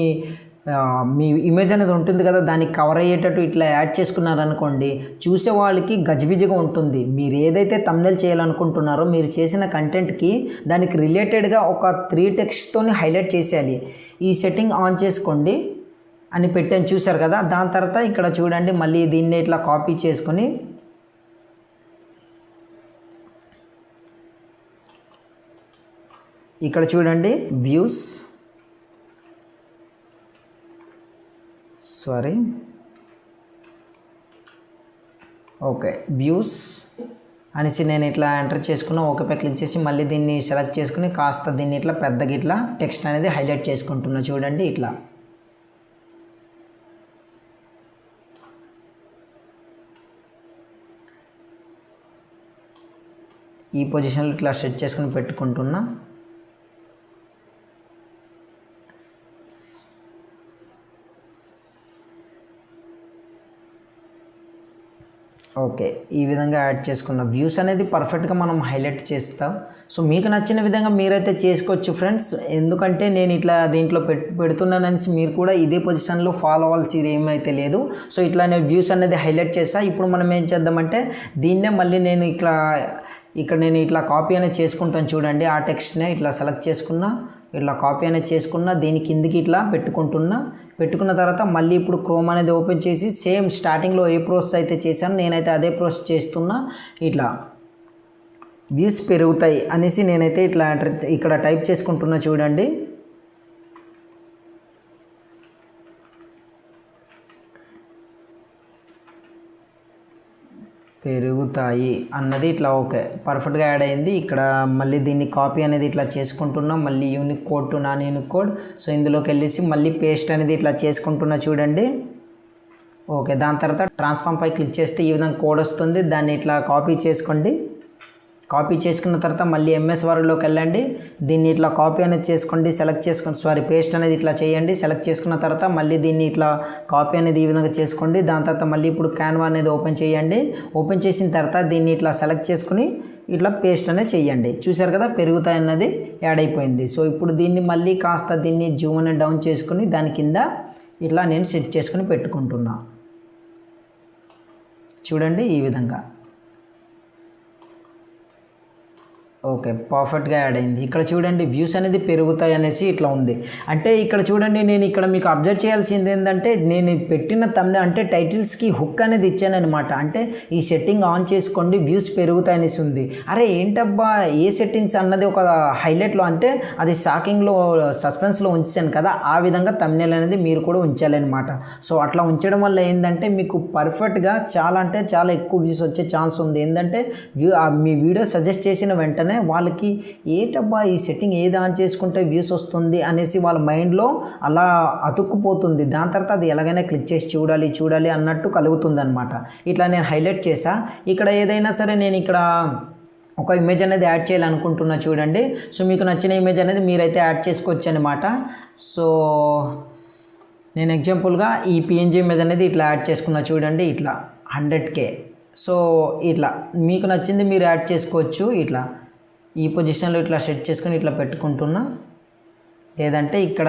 మీ ఇమేజ్ అనేది ఉంటుంది కదా, దానికి కవర్ అయ్యేటట్టు ఇట్లా యాడ్ చేసుకున్నారనుకోండి, చూసే వాళ్ళకి గజిబిజిగా ఉంటుంది. మీరు ఏదైతే థంబ్నెయిల్ చేయాలనుకుంటున్నారో మీరు చేసిన కంటెంట్కి దానికి రిలేటెడ్గా ఒక 3 టెక్స్ట్తోని హైలైట్ చేసేయాలి. ఈ సెట్టింగ్ ఆన్ చేసుకోండి అని పెట్టాను, చూసారు కదా. దాని తర్వాత ఇక్కడ చూడండి, మళ్ళీ దీన్ని ఇట్లా కాపీ చేసుకొని ఇక్కడ చూడండి వ్యూస్, ఓకే వ్యూస్ అనేసి నేను ఇట్లా ఎంటర్ చేసుకున్నా. ఓకేపై క్లిక్ చేసి మళ్ళీ దీన్ని సెలెక్ట్ చేసుకుని కాస్త దీన్ని ఇట్లా పెద్దగా ఇట్లా టెక్స్ట్ అనేది హైలైట్ చేసుకుంటున్నా. చూడండి ఇట్లా. ఈ పొజిషన్లో ఇట్లా సెట్ చేసుకుని పెట్టుకుంటున్నా. ఓకే, ఈ విధంగా యాడ్ చేసుకున్న వ్యూస్ అనేది పర్ఫెక్ట్గా మనం హైలైట్ చేస్తాం. సో మీకు నచ్చిన విధంగా మీరైతే చేసుకోవచ్చు ఫ్రెండ్స్. ఎందుకంటే నేను ఇట్లా దీంట్లో పెడుతున్నానని మీరు కూడా ఇదే పొజిషన్లో ఫాలో అవ్వాల్సింది ఏమైతే లేదు. సో ఇట్లా నేను వ్యూస్ అనేది హైలైట్ చేస్తా. ఇప్పుడు మనం ఏం చేద్దామంటే దీన్నే మళ్ళీ నేను ఇక్కడ నేను ఇట్లా కాపీ అనేది చేసుకుంటాను. చూడండి, ఆ టెక్స్ట్నే ఇట్లా సెలెక్ట్ చేసుకున్నా, ఇట్లా కాపీ అనేది చేసుకున్నా, దీని కిందికి ఇట్లా పెట్టుకున్న తర్వాత మళ్ళీ ఇప్పుడు క్రోమ్ అనేది ఓపెన్ చేసి సేమ్ స్టార్టింగ్లో ఏ ప్రాసెస్ అయితే చేశానో నేనైతే అదే ప్రాసెస్ చేస్తున్నా. ఇట్లా వ్యూస్ పెరుగుతాయి అనేసి నేనైతే ఇట్లా ఇక్కడ టైప్ చేసుకుంటున్నా. చూడండి, పెరుగుతాయి అన్నది ఇట్లా ఓకే పర్ఫెక్ట్గా యాడ్ అయింది. ఇక్కడ మళ్ళీ దీన్ని కాపీ అనేది ఇట్లా చేసుకుంటున్నాం, మళ్ళీ unique code to non unique code. So ఇందులోకి వెళ్ళేసి మళ్ళీ పేస్ట్ అనేది ఇట్లా చేసుకుంటున్నా. చూడండి, ఓకే. దాని తర్వాత ట్రాన్స్ఫార్మ్ పై క్లిక్ చేస్తే ఈ విధంగా కోడ్ వస్తుంది. దాన్ని ఇట్లా కాపీ చేసుకోండి. కాపీ చేసుకున్న తర్వాత మళ్ళీ ఎంఎస్ వర్డ్లోకి వెళ్ళండి. దీన్ని ఇట్లా కాపీ అనేది చేసుకోండి, సెలెక్ట్ చేసుకొని పేస్ట్ అనేది ఇట్లా చేయండి. సెలెక్ట్ చేసుకున్న తర్వాత మళ్ళీ దీన్ని ఇట్లా కాపీ అనేది ఈ విధంగా చేసుకోండి. దాని తర్వాత మళ్ళీ ఇప్పుడు క్యాన్వా అనేది ఓపెన్ చేయండి. ఓపెన్ చేసిన తర్వాత దీన్ని ఇట్లా సెలెక్ట్ చేసుకుని ఇట్లా పేస్ట్ అనేది చేయండి. చూసారు కదా, పెరుగుతాయి అన్నది యాడ్ అయిపోయింది. సో ఇప్పుడు దీన్ని మళ్ళీ కాస్త దీన్ని జూమ్ అనేది డౌన్ చేసుకుని దాని కింద ఇట్లా నేను సెట్ చేసుకుని పెట్టుకుంటున్నా. చూడండి ఈ విధంగా. ఓకే, పర్ఫెక్ట్గా యాడ్ అయింది. ఇక్కడ చూడండి వ్యూస్ అనేది పెరుగుతాయి అనేసి ఇట్లా ఉంది. అంటే ఇక్కడ చూడండి, నేను ఇక్కడ మీకు అబ్జర్వ్ చేయాల్సింది ఏంటంటే నేను పెట్టిన థంబ్నెయిల్ అంటే టైటిల్స్కి హుక్ అనేది ఇచ్చానమాట. అంటే ఈ సెట్టింగ్ ఆన్ చేసుకోండి వ్యూస్ పెరుగుతాయి అనేసి ఉంది. అరే ఏంటబ్బా, ఏ సెట్టింగ్స్ అన్నది ఒక హైలైట్లో అంటే అది షాకింగ్లో సస్పెన్స్లో ఉంచాను కదా, ఆ విధంగా థంబ్నెయిల్ అనేది మీరు కూడా ఉంచాలన్నమాట. సో అట్లా ఉంచడం వల్ల ఏంటంటే మీకు పర్ఫెక్ట్గా చాలా అంటే చాలా ఎక్కువ వ్యూస్ వచ్చే ఛాన్స్ ఉంది. ఏంటంటే మీ వీడియో సజెస్ట్ చేసిన వెంటనే వాళ్ళకి ఏంటబ్బా ఈ సెట్టింగ్ ఏది ఆన్ చేసుకుంటే వ్యూస్ వస్తుంది అనేసి వాళ్ళ మైండ్లో అలా అతుక్కుపోతుంది. దాని తర్వాత అది ఎలాగైనా క్లిక్ చేసి చూడాలి అన్నట్టు కలుగుతుంది అనమాట. ఇట్లా నేను హైలైట్ చేసా. ఇక్కడ ఏదైనా సరే నేను ఇక్కడ ఒక ఇమేజ్ అనేది యాడ్ చేయాలనుకుంటున్నా. చూడండి, సో మీకు నచ్చిన ఇమేజ్ అనేది మీరైతే యాడ్ చేసుకోవచ్చు అనమాట. సో నేను ఎగ్జాంపుల్గా ఈ పిఎన్జీ ఇమేజ్ అనేది ఇట్లా యాడ్ చేసుకున్నా. చూడండి, ఇట్లా 100K. సో ఇట్లా మీకు నచ్చింది మీరు యాడ్ చేసుకోవచ్చు. ఇట్లా ఈ పొజిషన్లో ఇట్లా సెట్ చేసుకుని ఇట్లా పెట్టుకుంటున్నా. లేదంటే ఇక్కడ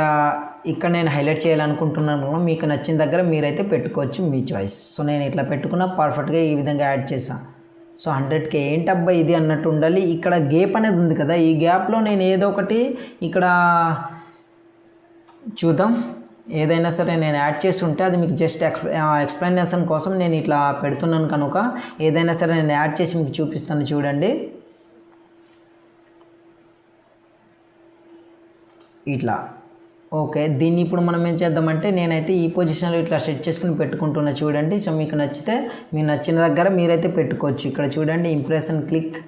నేను హైలైట్ చేయాలనుకుంటున్నాను, మీకు నచ్చిన దగ్గర మీరైతే పెట్టుకోవచ్చు, మీ చాయిస్. సో నేను ఇట్లా పెట్టుకున్నా, పర్ఫెక్ట్గా ఈ విధంగా యాడ్ చేశాను. సో 100K ఏంటబ్బా ఇది అన్నట్టు ఉండాలి. ఇక్కడ గ్యాప్ అనేది ఉంది కదా, ఈ గ్యాప్లో నేను ఏదో ఒకటి ఇక్కడ చూద్దాం. ఏదైనా సరే నేను యాడ్ చేసి ఉంటే అది మీకు జస్ట్ ఎక్స్ప్లెనేషన్ కోసం నేను ఇట్లా పెడుతున్నాను కనుక ఏదైనా సరే నేను యాడ్ చేసి మీకు చూపిస్తాను. చూడండి, ఇట్లా ఓకే. దీన్ని ఇప్పుడు మనం ఏం చేద్దామంటే నేనైతే ఈ పొజిషన్లో ఇట్లా సెట్ చేసుకుని పెట్టుకుంటున్నా. చూడండి, సో మీకు నచ్చితే మీకు నచ్చిన దగ్గర మీరైతే పెట్టుకోవచ్చు. ఇక్కడ చూడండి, ఇంప్రెషన్ క్లిక్.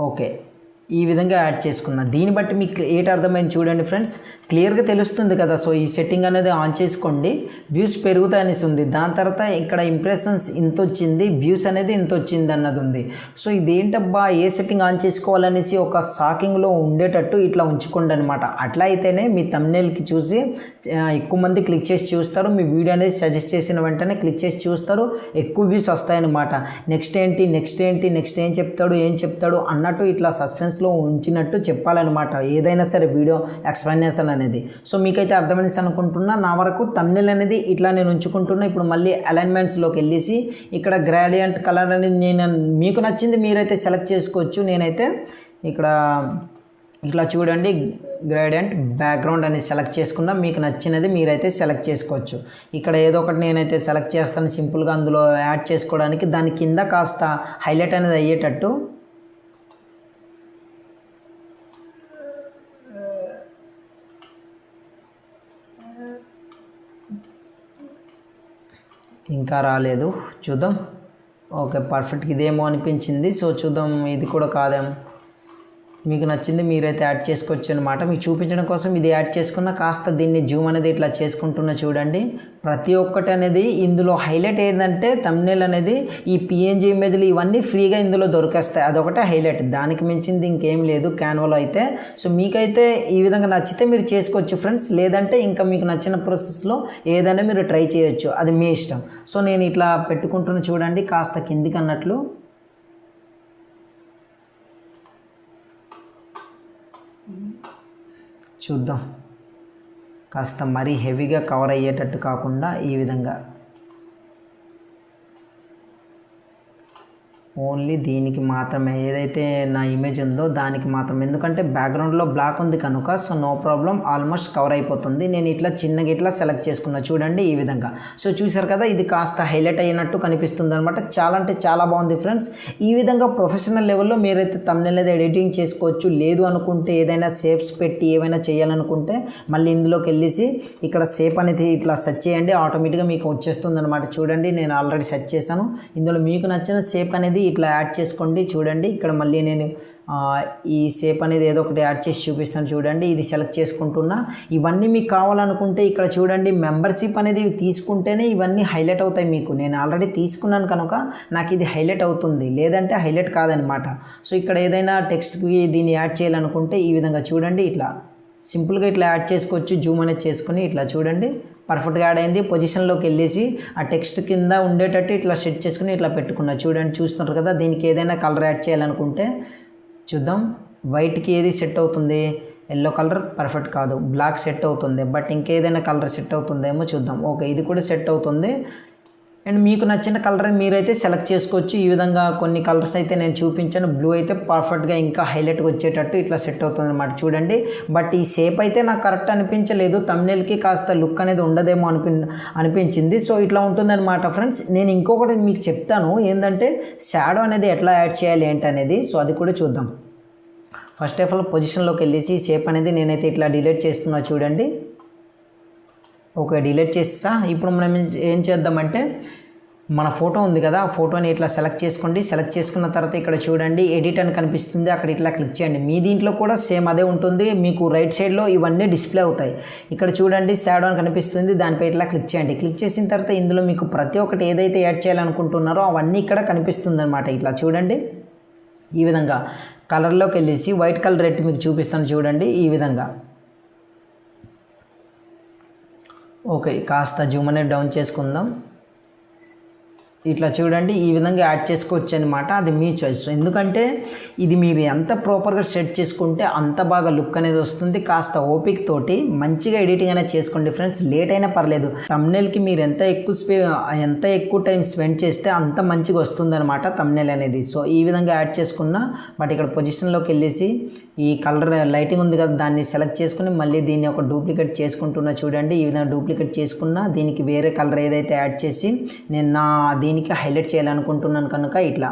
ఓకే, ఈ విధంగా యాడ్ చేసుకున్నా. దీన్ని బట్టి మీకు ఏంటి అర్థమైంది చూడండి ఫ్రెండ్స్, క్లియర్గా తెలుస్తుంది కదా. సో ఈ సెట్టింగ్ అనేది ఆన్ చేసుకోండి, వ్యూస్ పెరుగుతాయి అనేసి ఉంది. దాని తర్వాత ఇక్కడ ఇంప్రెషన్స్ ఇంత వచ్చింది, వ్యూస్ అనేది ఇంత వచ్చింది అన్నది ఉంది. సో ఇదేంటబ్బా ఏ సెట్టింగ్ ఆన్ చేసుకోవాలనేసి ఒక షాకింగ్లో ఉండేటట్టు ఇట్లా ఉంచుకోండి అనమాట. అట్లా అయితేనే మీ థంబ్నెయిల్కి చూసి ఎక్కువ మంది క్లిక్ చేసి చూస్తారు. మీ వీడియో అనేది సజెస్ట్ చేసిన వెంటనే క్లిక్ చేసి చూస్తారు, ఎక్కువ వ్యూస్ వస్తాయన్నమాట. నెక్స్ట్ ఏం చెప్తాడు అన్నట్టు ఇట్లా సస్పెన్స్ సెంటెన్స్లో ఉంచినట్టు చెప్పాలన్నమాట ఏదైనా సరే వీడియో ఎక్స్ప్లెనేషన్ అనేది. సో మీకైతే అర్థమైంది అనుకుంటున్నా. నా వరకు థంబ్నెయిల్ అనేది ఇట్లా నేను ఉంచుకుంటున్నా. ఇప్పుడు మళ్ళీ అలైన్మెంట్స్లోకి వెళ్ళేసి ఇక్కడ గ్రేడియంట్ కలర్ అనేది నేను మీకు నచ్చింది మీరైతే సెలెక్ట్ చేసుకోవచ్చు. నేనైతే ఇక్కడ ఇట్లా చూడండి గ్రేడియంట్ బ్యాక్గ్రౌండ్ అనేది సెలెక్ట్ చేసుకున్నా. మీకు నచ్చినది మీరైతే సెలెక్ట్ చేసుకోవచ్చు. ఇక్కడ ఏదో ఒకటి నేనైతే సెలెక్ట్ చేస్తాను సింపుల్గా అందులో యాడ్ చేసుకోవడానికి. దాని కింద కాస్త హైలైట్ అనేది అయ్యేటట్టు ఇంకా రాలేదు, చూద్దాం. ఓకే పర్ఫెక్ట్ ఇదేమో అనిపించింది. సో చూద్దాం ఇది కూడా కాదేమో. మీకు నచ్చింది మీరైతే యాడ్ చేసుకోవచ్చు అనమాట. మీకు చూపించడం కోసం ఇది యాడ్ చేసుకున్న కాస్త దీన్ని జూమ్ అనేది ఇట్లా చేసుకుంటున్నా చూడండి. ప్రతి ఒక్కటి అనేది ఇందులో హైలైట్ ఏంటంటే థంబ్నెయిల్ అనేది ఈ పిఎన్జీ ఇమేజ్లు ఇవన్నీ ఫ్రీగా ఇందులో దొరికేస్తాయి. అదొకటే హైలైట్, దానికి మించింది ఇంకేం లేదు క్యాన్వాలో అయితే. సో మీకైతే ఈ విధంగా నచ్చితే మీరు చేసుకోవచ్చు ఫ్రెండ్స్. లేదంటే ఇంకా మీకు నచ్చిన ప్రాసెస్లో ఏదైనా మీరు ట్రై చేయొచ్చు, అది మీ ఇష్టం. సో నేను ఇట్లా పెట్టుకుంటున్నా చూడండి కాస్త కిందికి అన్నట్లు. చూద్దాం కాస్త మరీ హెవీగా కవర్ అయ్యేటట్టు కాకుండా ఈ విధంగా ఓన్లీ దీనికి మాత్రమే ఏదైతే నా ఇమేజ్ ఉందో దానికి మాత్రం, ఎందుకంటే బ్యాక్గ్రౌండ్లో బ్లాక్ ఉంది కనుక. So no problem, almost cover అయిపోతుంది. నేను ఇట్లా చిన్నగా ఇట్లా సెలెక్ట్ చేసుకున్నా చూడండి ఈ విధంగా. సో చూసారు కదా ఇది కాస్త హైలైట్ అయినట్టు కనిపిస్తుంది అనమాట. చాలా అంటే చాలా బాగుంది ఫ్రెండ్స్. ఈ విధంగా ప్రొఫెషనల్ లెవెల్లో మీరైతే థంబ్నెయిల్ అనేది ఎడిటింగ్ చేసుకోవచ్చు. లేదు అనుకుంటే ఏదైనా షేప్స్ పెట్టి ఏమైనా చేయాలనుకుంటే మళ్ళీ ఇందులోకి వెళ్ళేసి ఇక్కడ షేప్ అనేది ఇట్లా సెర్చ్ చేయండి, ఆటోమేటిక్గా మీకు వచ్చేస్తుంది అనమాట. చూడండి నేను ఆల్రెడీ సెర్చ్ చేశాను. ఇందులో మీకు నచ్చిన షేప్ అనేది ఇట్లా యాడ్ చేసుకోండి చూడండి. ఇక్కడ మళ్ళీ నేను ఈ షేప్ అనేది ఏదో ఒకటి యాడ్ చేసి చూపిస్తాను చూడండి. ఇది సెలెక్ట్ చేసుకుంటున్నా. ఇవన్నీ మీకు కావాలనుకుంటే ఇక్కడ చూడండి మెంబర్షిప్ అనేది తీసుకుంటేనే ఇవన్నీ హైలైట్ అవుతాయి మీకు. నేను ఆల్రెడీ తీసుకున్నాను కనుక నాకు ఇది హైలైట్ అవుతుంది, లేదంటే హైలైట్ కాదనమాట. సో ఇక్కడ ఏదైనా టెక్స్ట్కి దీన్ని యాడ్ చేయాలనుకుంటే ఈ విధంగా చూడండి ఇట్లా సింపుల్గా ఇట్లా యాడ్ చేసుకోవచ్చు. జూమ్ అనేది చేసుకుని ఇట్లా చూడండి పర్ఫెక్ట్గా యాడ్ అయింది. పొజిషన్లోకి వెళ్ళేసి ఆ టెక్స్ట్ కింద ఉండేటట్టు ఇట్లా సెట్ చేసుకుని ఇట్లా పెట్టుకున్నా చూడండి. చూస్తున్నారు కదా. దీనికి ఏదైనా కలర్ యాడ్ చేయాలనుకుంటే చూద్దాం. వైట్కి ఏది సెట్ అవుతుంది, ఎల్లో కలర్ పర్ఫెక్ట్ కాదు, బ్లాక్ సెట్ అవుతుంది. బట్ ఇంకేదైనా కలర్ సెట్ అవుతుందేమో చూద్దాం. ఓకే ఇది కూడా సెట్ అవుతుంది. అండ్ మీకు నచ్చిన కలర్ మీరైతే సెలెక్ట్ చేసుకోవచ్చు. ఈ విధంగా కొన్ని కలర్స్ అయితే నేను చూపించాను. బ్లూ అయితే పర్ఫెక్ట్గా ఇంకా హైలైట్గా వచ్చేటట్టు ఇట్లా సెట్ అవుతుంది అనమాట చూడండి. బట్ ఈ షేప్ అయితే నాకు కరెక్ట్ అనిపించలేదు. థంబ్నెయిల్కి కాస్త లుక్ అనేది ఉండదేమో అనిపించింది. సో ఇట్లా ఉంటుందన్నమాట ఫ్రెండ్స్. నేను ఇంకొకటి మీకు చెప్తాను ఏంటంటే షాడో అనేది ఎట్లా యాడ్ చేయాలి ఏంటనేది. సో అది కూడా చూద్దాం. ఫస్ట్ ఆఫ్ ఆల్ పొజిషన్లోకి వెళ్ళేసి ఈ షేప్ అనేది నేనైతే ఇట్లా డిలీట్ చేస్తున్నా చూడండి. ఓకే డిలీట్ చేస్తా. ఇప్పుడు మనం ఏం చేద్దామంటే మన ఫోటో ఉంది కదా, ఆ ఫోటోని ఇట్లా సెలెక్ట్ చేసుకోండి. సెలెక్ట్ చేసుకున్న తర్వాత ఇక్కడ చూడండి ఎడిట్ అని కనిపిస్తుంది, అక్కడ ఇట్లా క్లిక్ చేయండి. మీ దీంట్లో కూడా సేమ్ అదే ఉంటుంది. మీకు రైట్ సైడ్లో ఇవన్నీ డిస్ప్లే అవుతాయి. ఇక్కడ చూడండి షాడో అని కనిపిస్తుంది, దానిపై ఇట్లా క్లిక్ చేయండి. క్లిక్ చేసిన తర్వాత ఇందులో మీకు ప్రతి ఒక్కటి ఏదైతే యాడ్ చేయాలనుకుంటున్నారో అవన్నీ ఇక్కడ కనిపిస్తుంది అనమాట. ఇట్లా చూడండి ఈ విధంగా కలర్లోకి వెళ్ళేసి వైట్ కలర్ రెడ్ మీకు చూపిస్తాను చూడండి ఈ విధంగా. ఓకే కాస్త జూమ్ అనేది డౌన్ చేసుకుందాం. ఇట్లా చూడండి ఈ విధంగా యాడ్ చేసుకోవచ్చు అనమాట. అది మీ చాయిస్. ఎందుకంటే ఇది మీరు ఎంత ప్రాపర్గా సెట్ చేసుకుంటే అంత బాగా లుక్ అనేది వస్తుంది. కాస్త ఓపిక తోటి మంచిగా ఎడిటింగ్ అనేది చేసుకోండి ఫ్రెండ్స్. లేట్ అయినా పర్లేదు. థంబ్నెయిల్కి మీరు ఎంత ఎక్కువ టైం స్పెండ్ చేస్తే అంత మంచిగా వస్తుంది అనమాట థంబ్నెయిల్ అనేది. సో ఈ విధంగా యాడ్ చేసుకున్నా. బట్ ఇక్కడ పొజిషన్లోకి వెళ్ళేసి ఈ కలర్ లైటింగ్ ఉంది కదా దాన్ని సెలెక్ట్ చేసుకుని మళ్ళీ దీన్ని ఒక డూప్లికేట్ చేసుకుంటున్నా చూడండి. ఈ విధంగా డూప్లికేట్ చేసుకున్నా దీనికి వేరే కలర్ ఏదైతే యాడ్ చేసి నేను దీనికి హైలైట్ చేయాలనుకుంటున్నాను కనుక ఇట్లా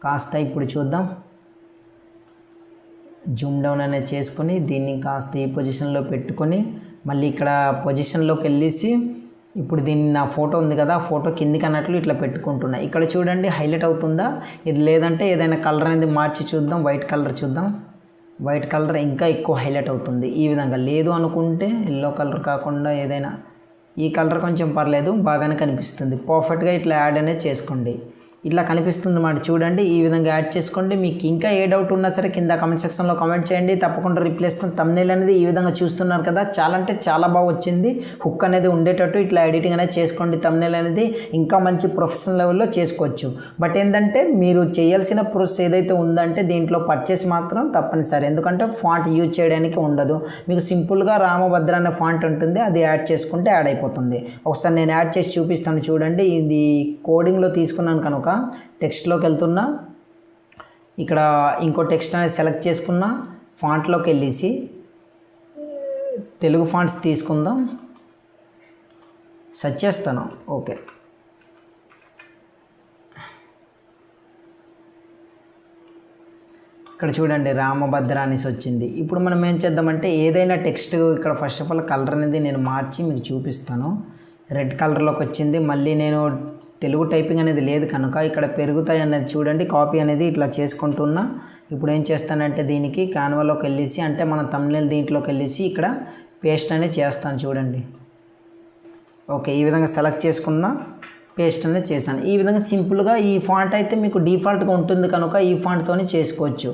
కాస్త ఇప్పుడు చూద్దాం. జూమ్ డౌన్ అనేది చేసుకొని దీన్ని కాస్త ఈ పొజిషన్లో పెట్టుకొని మళ్ళీ ఇక్కడ పొజిషన్లోకి వెళ్ళేసి ఇప్పుడు దీన్ని నా ఫోటో ఉంది కదా ఫోటో కిందికి అన్నట్లు ఇట్లా పెట్టుకుంటున్నా. ఇక్కడ చూడండి హైలైట్ అవుతుందా, ఇది లేదంటే ఏదైనా కలర్ అనేది మార్చి చూద్దాం. వైట్ కలర్ చూద్దాం. వైట్ కలర్ ఇంకా ఎక్కువ హైలైట్ అవుతుంది. ఈ విధంగా లేదు అనుకుంటే ఎల్లో కలర్ కాకుండా ఏదైనా ఈ కలర్ కొంచెం పర్లేదు బాగానే కనిపిస్తుంది. పర్ఫెక్ట్గా ఇట్లా యాడ్ అనేది చేసుకోండి. ఇట్లా కనిపిస్తుంది అన్నమాట చూడండి. ఈ విధంగా యాడ్ చేసుకోండి. మీకు ఇంకా ఏ డౌట్ ఉన్నా సరే కింద కామెంట్ సెక్షన్లో కామెంట్ చేయండి, తప్పకుండా రిప్లై ఇస్తాను. థంబ్నెయిల్ అనేది ఈ విధంగా చూస్తున్నారు కదా, చాలా అంటే చాలా బాగా వచ్చింది. హుక్ అనేది ఉండేటట్టు ఇట్లా ఎడిటింగ్ అనేది చేసుకోండి. థంబ్నెయిల్ అనేది ఇంకా మంచి ప్రొఫెషనల్ లెవెల్లో చేసుకోవచ్చు. బట్ ఏంటంటే మీరు చేయాల్సిన ప్రాసెస్ ఏదైతే ఉందంటే దీంట్లో పర్చేస్ మాత్రం తప్పనిసరి, ఎందుకంటే ఫాంట్ యూజ్ చేయడానికి ఉండదు. మీకు సింపుల్గా రామభద్ర అనే ఫాంట్ ఉంటుంది, అది యాడ్ చేసుకుంటే యాడ్ అయిపోతుంది. ఒకసారి నేను యాడ్ చేసి చూపిస్తాను చూడండి. ఇది కోడింగ్లో తీసుకున్నాను కనుక టెక్స్ట్లోకి వెళ్తున్నా, ఇక్కడ ఇంకో టెక్స్ట్ అనేది సెలెక్ట్ చేసుకున్నా, ఫాంట్లోకి వెళ్ళేసి తెలుగు ఫాంట్స్ తీసుకుందాం, సెర్చ్ చేస్తాను. ఓకే, ఇక్కడ చూడండి రామభద్ర అనేసి వచ్చింది. ఇప్పుడు మనం ఏం చేద్దామంటే ఏదైనా టెక్స్ట్ ఇక్కడ ఫస్ట్ ఆఫ్ ఆల్ కలర్ అనేది నేను మార్చి మీకు చూపిస్తాను. రెడ్ కలర్లోకి వచ్చింది. మళ్ళీ నేను తెలుగు టైపింగ్ అనేది లేదు కనుక ఇక్కడ పెరుగుతాయి అనేది చూడండి, కాపీ అనేది ఇట్లా చేసుకుంటున్నా. ఇప్పుడు ఏం చేస్తానంటే దీనికి క్యాన్వాలోకి వెళ్ళేసి, అంటే మన థంబ్నెయిల్ దీంట్లోకి వెళ్ళేసి ఇక్కడ పేస్ట్ అనేది చేస్తాను చూడండి. ఓకే, ఈ విధంగా సెలెక్ట్ చేసుకున్నా, పేస్ట్ అనేది చేశాను. ఈ విధంగా సింపుల్గా ఈ ఫాంట్ అయితే మీకు డిఫాల్ట్గా ఉంటుంది కనుక ఈ ఫాంట్తోనే చేసుకోవచ్చు.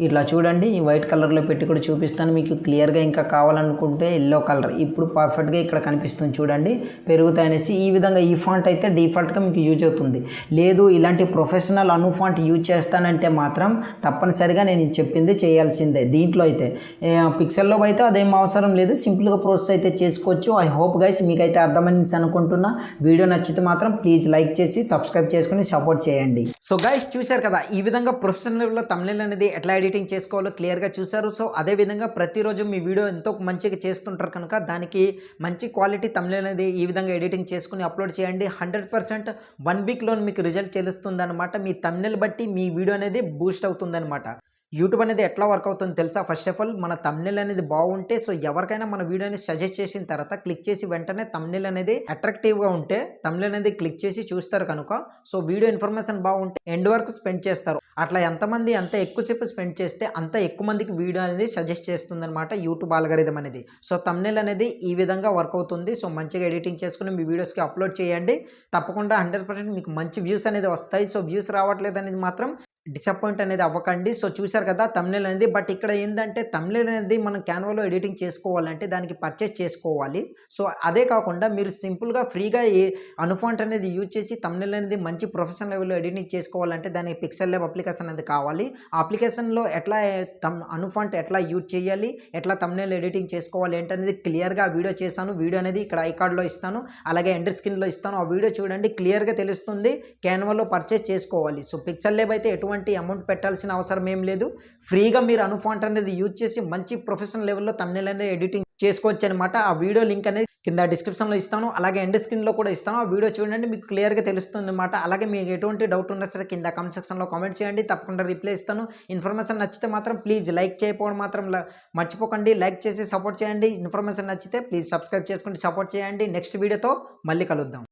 ఇట్లా చూడండి, ఈ వైట్ కలర్లో పెట్టి కూడా చూపిస్తాను మీకు క్లియర్గా. ఇంకా కావాలనుకుంటే ఎల్లో కలర్ ఇప్పుడు పర్ఫెక్ట్గా ఇక్కడ కనిపిస్తుంది చూడండి, పెరుగుతాయి అనేసి. ఈ విధంగా ఈ ఫాంట్ అయితే డిఫాల్ట్గా మీకు యూజ్ అవుతుంది. లేదు ఇలాంటి ప్రొఫెషనల్ అను ఫాంట్ యూజ్ చేస్తానంటే మాత్రం తప్పనిసరిగా నేను చెప్పింది చేయాల్సిందే. దీంట్లో అయితే పిక్సెల్లో అయితే అదేం అవసరం లేదు, సింపుల్గా ప్రాసెస్ అయితే చేసుకోవచ్చు. ఐ హోప్ గైస్ మీకైతే అర్థమైంది అనుకుంటున్నా. వీడియో నచ్చితే మాత్రం ప్లీజ్ లైక్ చేసి సబ్స్క్రైబ్ చేసుకుని సపోర్ట్ చేయండి. సో గైస్ చూశారు కదా, ఈ విధంగా ప్రొఫెషనల్ లెవెల్లో థంబ్నెయిల్ అనేది ఎట్లా ఎడిటింగ్ చేసుకోవాలో క్లియర్గా చూశారు. సో అదేవిధంగా ప్రతిరోజు మీ వీడియో ఎంతో మంచిగా చేస్తుంటారు కనుక దానికి మంచి క్వాలిటీ థంబ్నెయిల్ అనేది ఈ విధంగా ఎడిటింగ్ చేసుకుని అప్లోడ్ చేయండి. 100% 1 వీక్లో మీకు రిజల్ట్ తెలుస్తుంది అనమాట. మీ థంబ్నెయిల్ బట్టి మీ వీడియో అనేది బూస్ట్ అవుతుంది అనమాట. యూట్యూబ్ అనేది ఎట్లా వర్క్ అవుతుందో తెలుసా? ఫస్ట్ ఆఫ్ ఆల్ మన థంబ్నెయిల్ అనేది బాగుంటే, సో ఎవరికైనా మన వీడియోని సజెస్ట్ చేసిన తర్వాత క్లిక్ చేసి వెంటనే థంబ్నెయిల్ అనేది అట్రాక్టివ్గా ఉంటే థంబ్నెయిల్ అనేది క్లిక్ చేసి చూస్తారు కనుక, సో వీడియో ఇన్ఫర్మేషన్ బాగుంటే ఎండ్ వరకు స్పెండ్ చేస్తారు. అట్లా ఎంతమంది అంత ఎక్కువసేపు స్పెండ్ చేస్తే అంత ఎక్కువ మందికి వీడియో అనేది సజెస్ట్ చేస్తుంది అనమాట యూట్యూబ్ ఆల్గరిథం అనేది. సో థంబ్నెయిల్ అనేది ఈ విధంగా వర్క్ అవుతుంది. సో మంచిగా ఎడిటింగ్ చేసుకుని మీ వీడియోస్కి అప్లోడ్ చేయండి. తప్పకుండా 100% మీకు మంచి వ్యూస్ అనేది వస్తాయి. సో వ్యూస్ రావట్లేదు అనేది మాత్రం డిసప్పాయింట్ అనేది అవ్వకండి. సో చూశారు కదా థంబ్నెయిల్ అనేది. బట్ ఇక్కడ ఏంటంటే థంబ్నెయిల్ అనేది మనం క్యాన్వాలో ఎడిటింగ్ చేసుకోవాలంటే దానికి పర్చేస్ చేసుకోవాలి. సో అదే కాకుండా మీరు సింపుల్గా ఫ్రీగా అనుఫాంట్ అనేది యూజ్ చేసి థంబ్నెయిల్ అనేది మంచి ప్రొఫెషనల్ లెవెల్లో ఎడిటింగ్ చేసుకోవాలంటే దానికి పిక్సెల్ ల్యాబ్ అప్లికేషన్ అనేది కావాలి. ఆ అప్లికేషన్లో ఎట్లా అనుఫాంట్ ఎట్లా యూజ్ చేయాలి, ఎట్లా థంబ్నెయిల్ ఎడిటింగ్ చేసుకోవాలి ఏంటనేది క్లియర్గా వీడియో చేశాను. వీడియో అనేది ఇక్కడ ఐకార్డ్లో ఇస్తాను, అలాగే ఎండర్ స్క్రీన్లో ఇస్తాను. ఆ వీడియో చూడండి, క్లియర్గా తెలుస్తుంది. క్యాన్వాలో పర్చేస్ చేసుకోవాలి. సో పిక్సెల్ ల్యాబ్ అయితే ఎటువంటి అమౌంట్ పెట్టాల్సిన అవసరం ఏం లేదు. ఫ్రీగా మీరు అనుఫాంట్ అనేది యూజ్ చేసి మంచి ప్రొఫెషనల్ లెవెల్లో థంబ్నెయిల్ అనేది ఎడిటింగ్ చేసుకోవచ్చు అనమాట. ఆ వీడియో లింక్ అనేది కింద డిస్క్రిప్షన్లో ఇస్తాను, అలాగే ఎండ్ స్క్రీన్లో కూడా ఇస్తాను. ఆ వీడియో చూడండి, మీకు క్లియర్గా తెలుస్తుంది అనమాట. అలాగే మీకు ఎటువంటి డౌట్ ఉన్నా సరే కింద కామెంట్ సెక్షన్లో కామెంట్ చేయండి, తప్పకుండా రిప్లై ఇస్తాను. ఇన్ఫర్మేషన్ నచ్చితే మాత్రం ప్లీజ్ లైక్ చేయకపోవడం మాత్రం మర్చిపోకండి. లైక్ చేసి సపోర్ట్ చేయండి. ఇన్ఫర్మేషన్ నచ్చితే ప్లీజ్ సబ్స్క్రైబ్ చేసుకుంటే సపోర్ట్ చేయండి. నెక్స్ట్ వీడియోతో మళ్ళీ కలుద్దాం.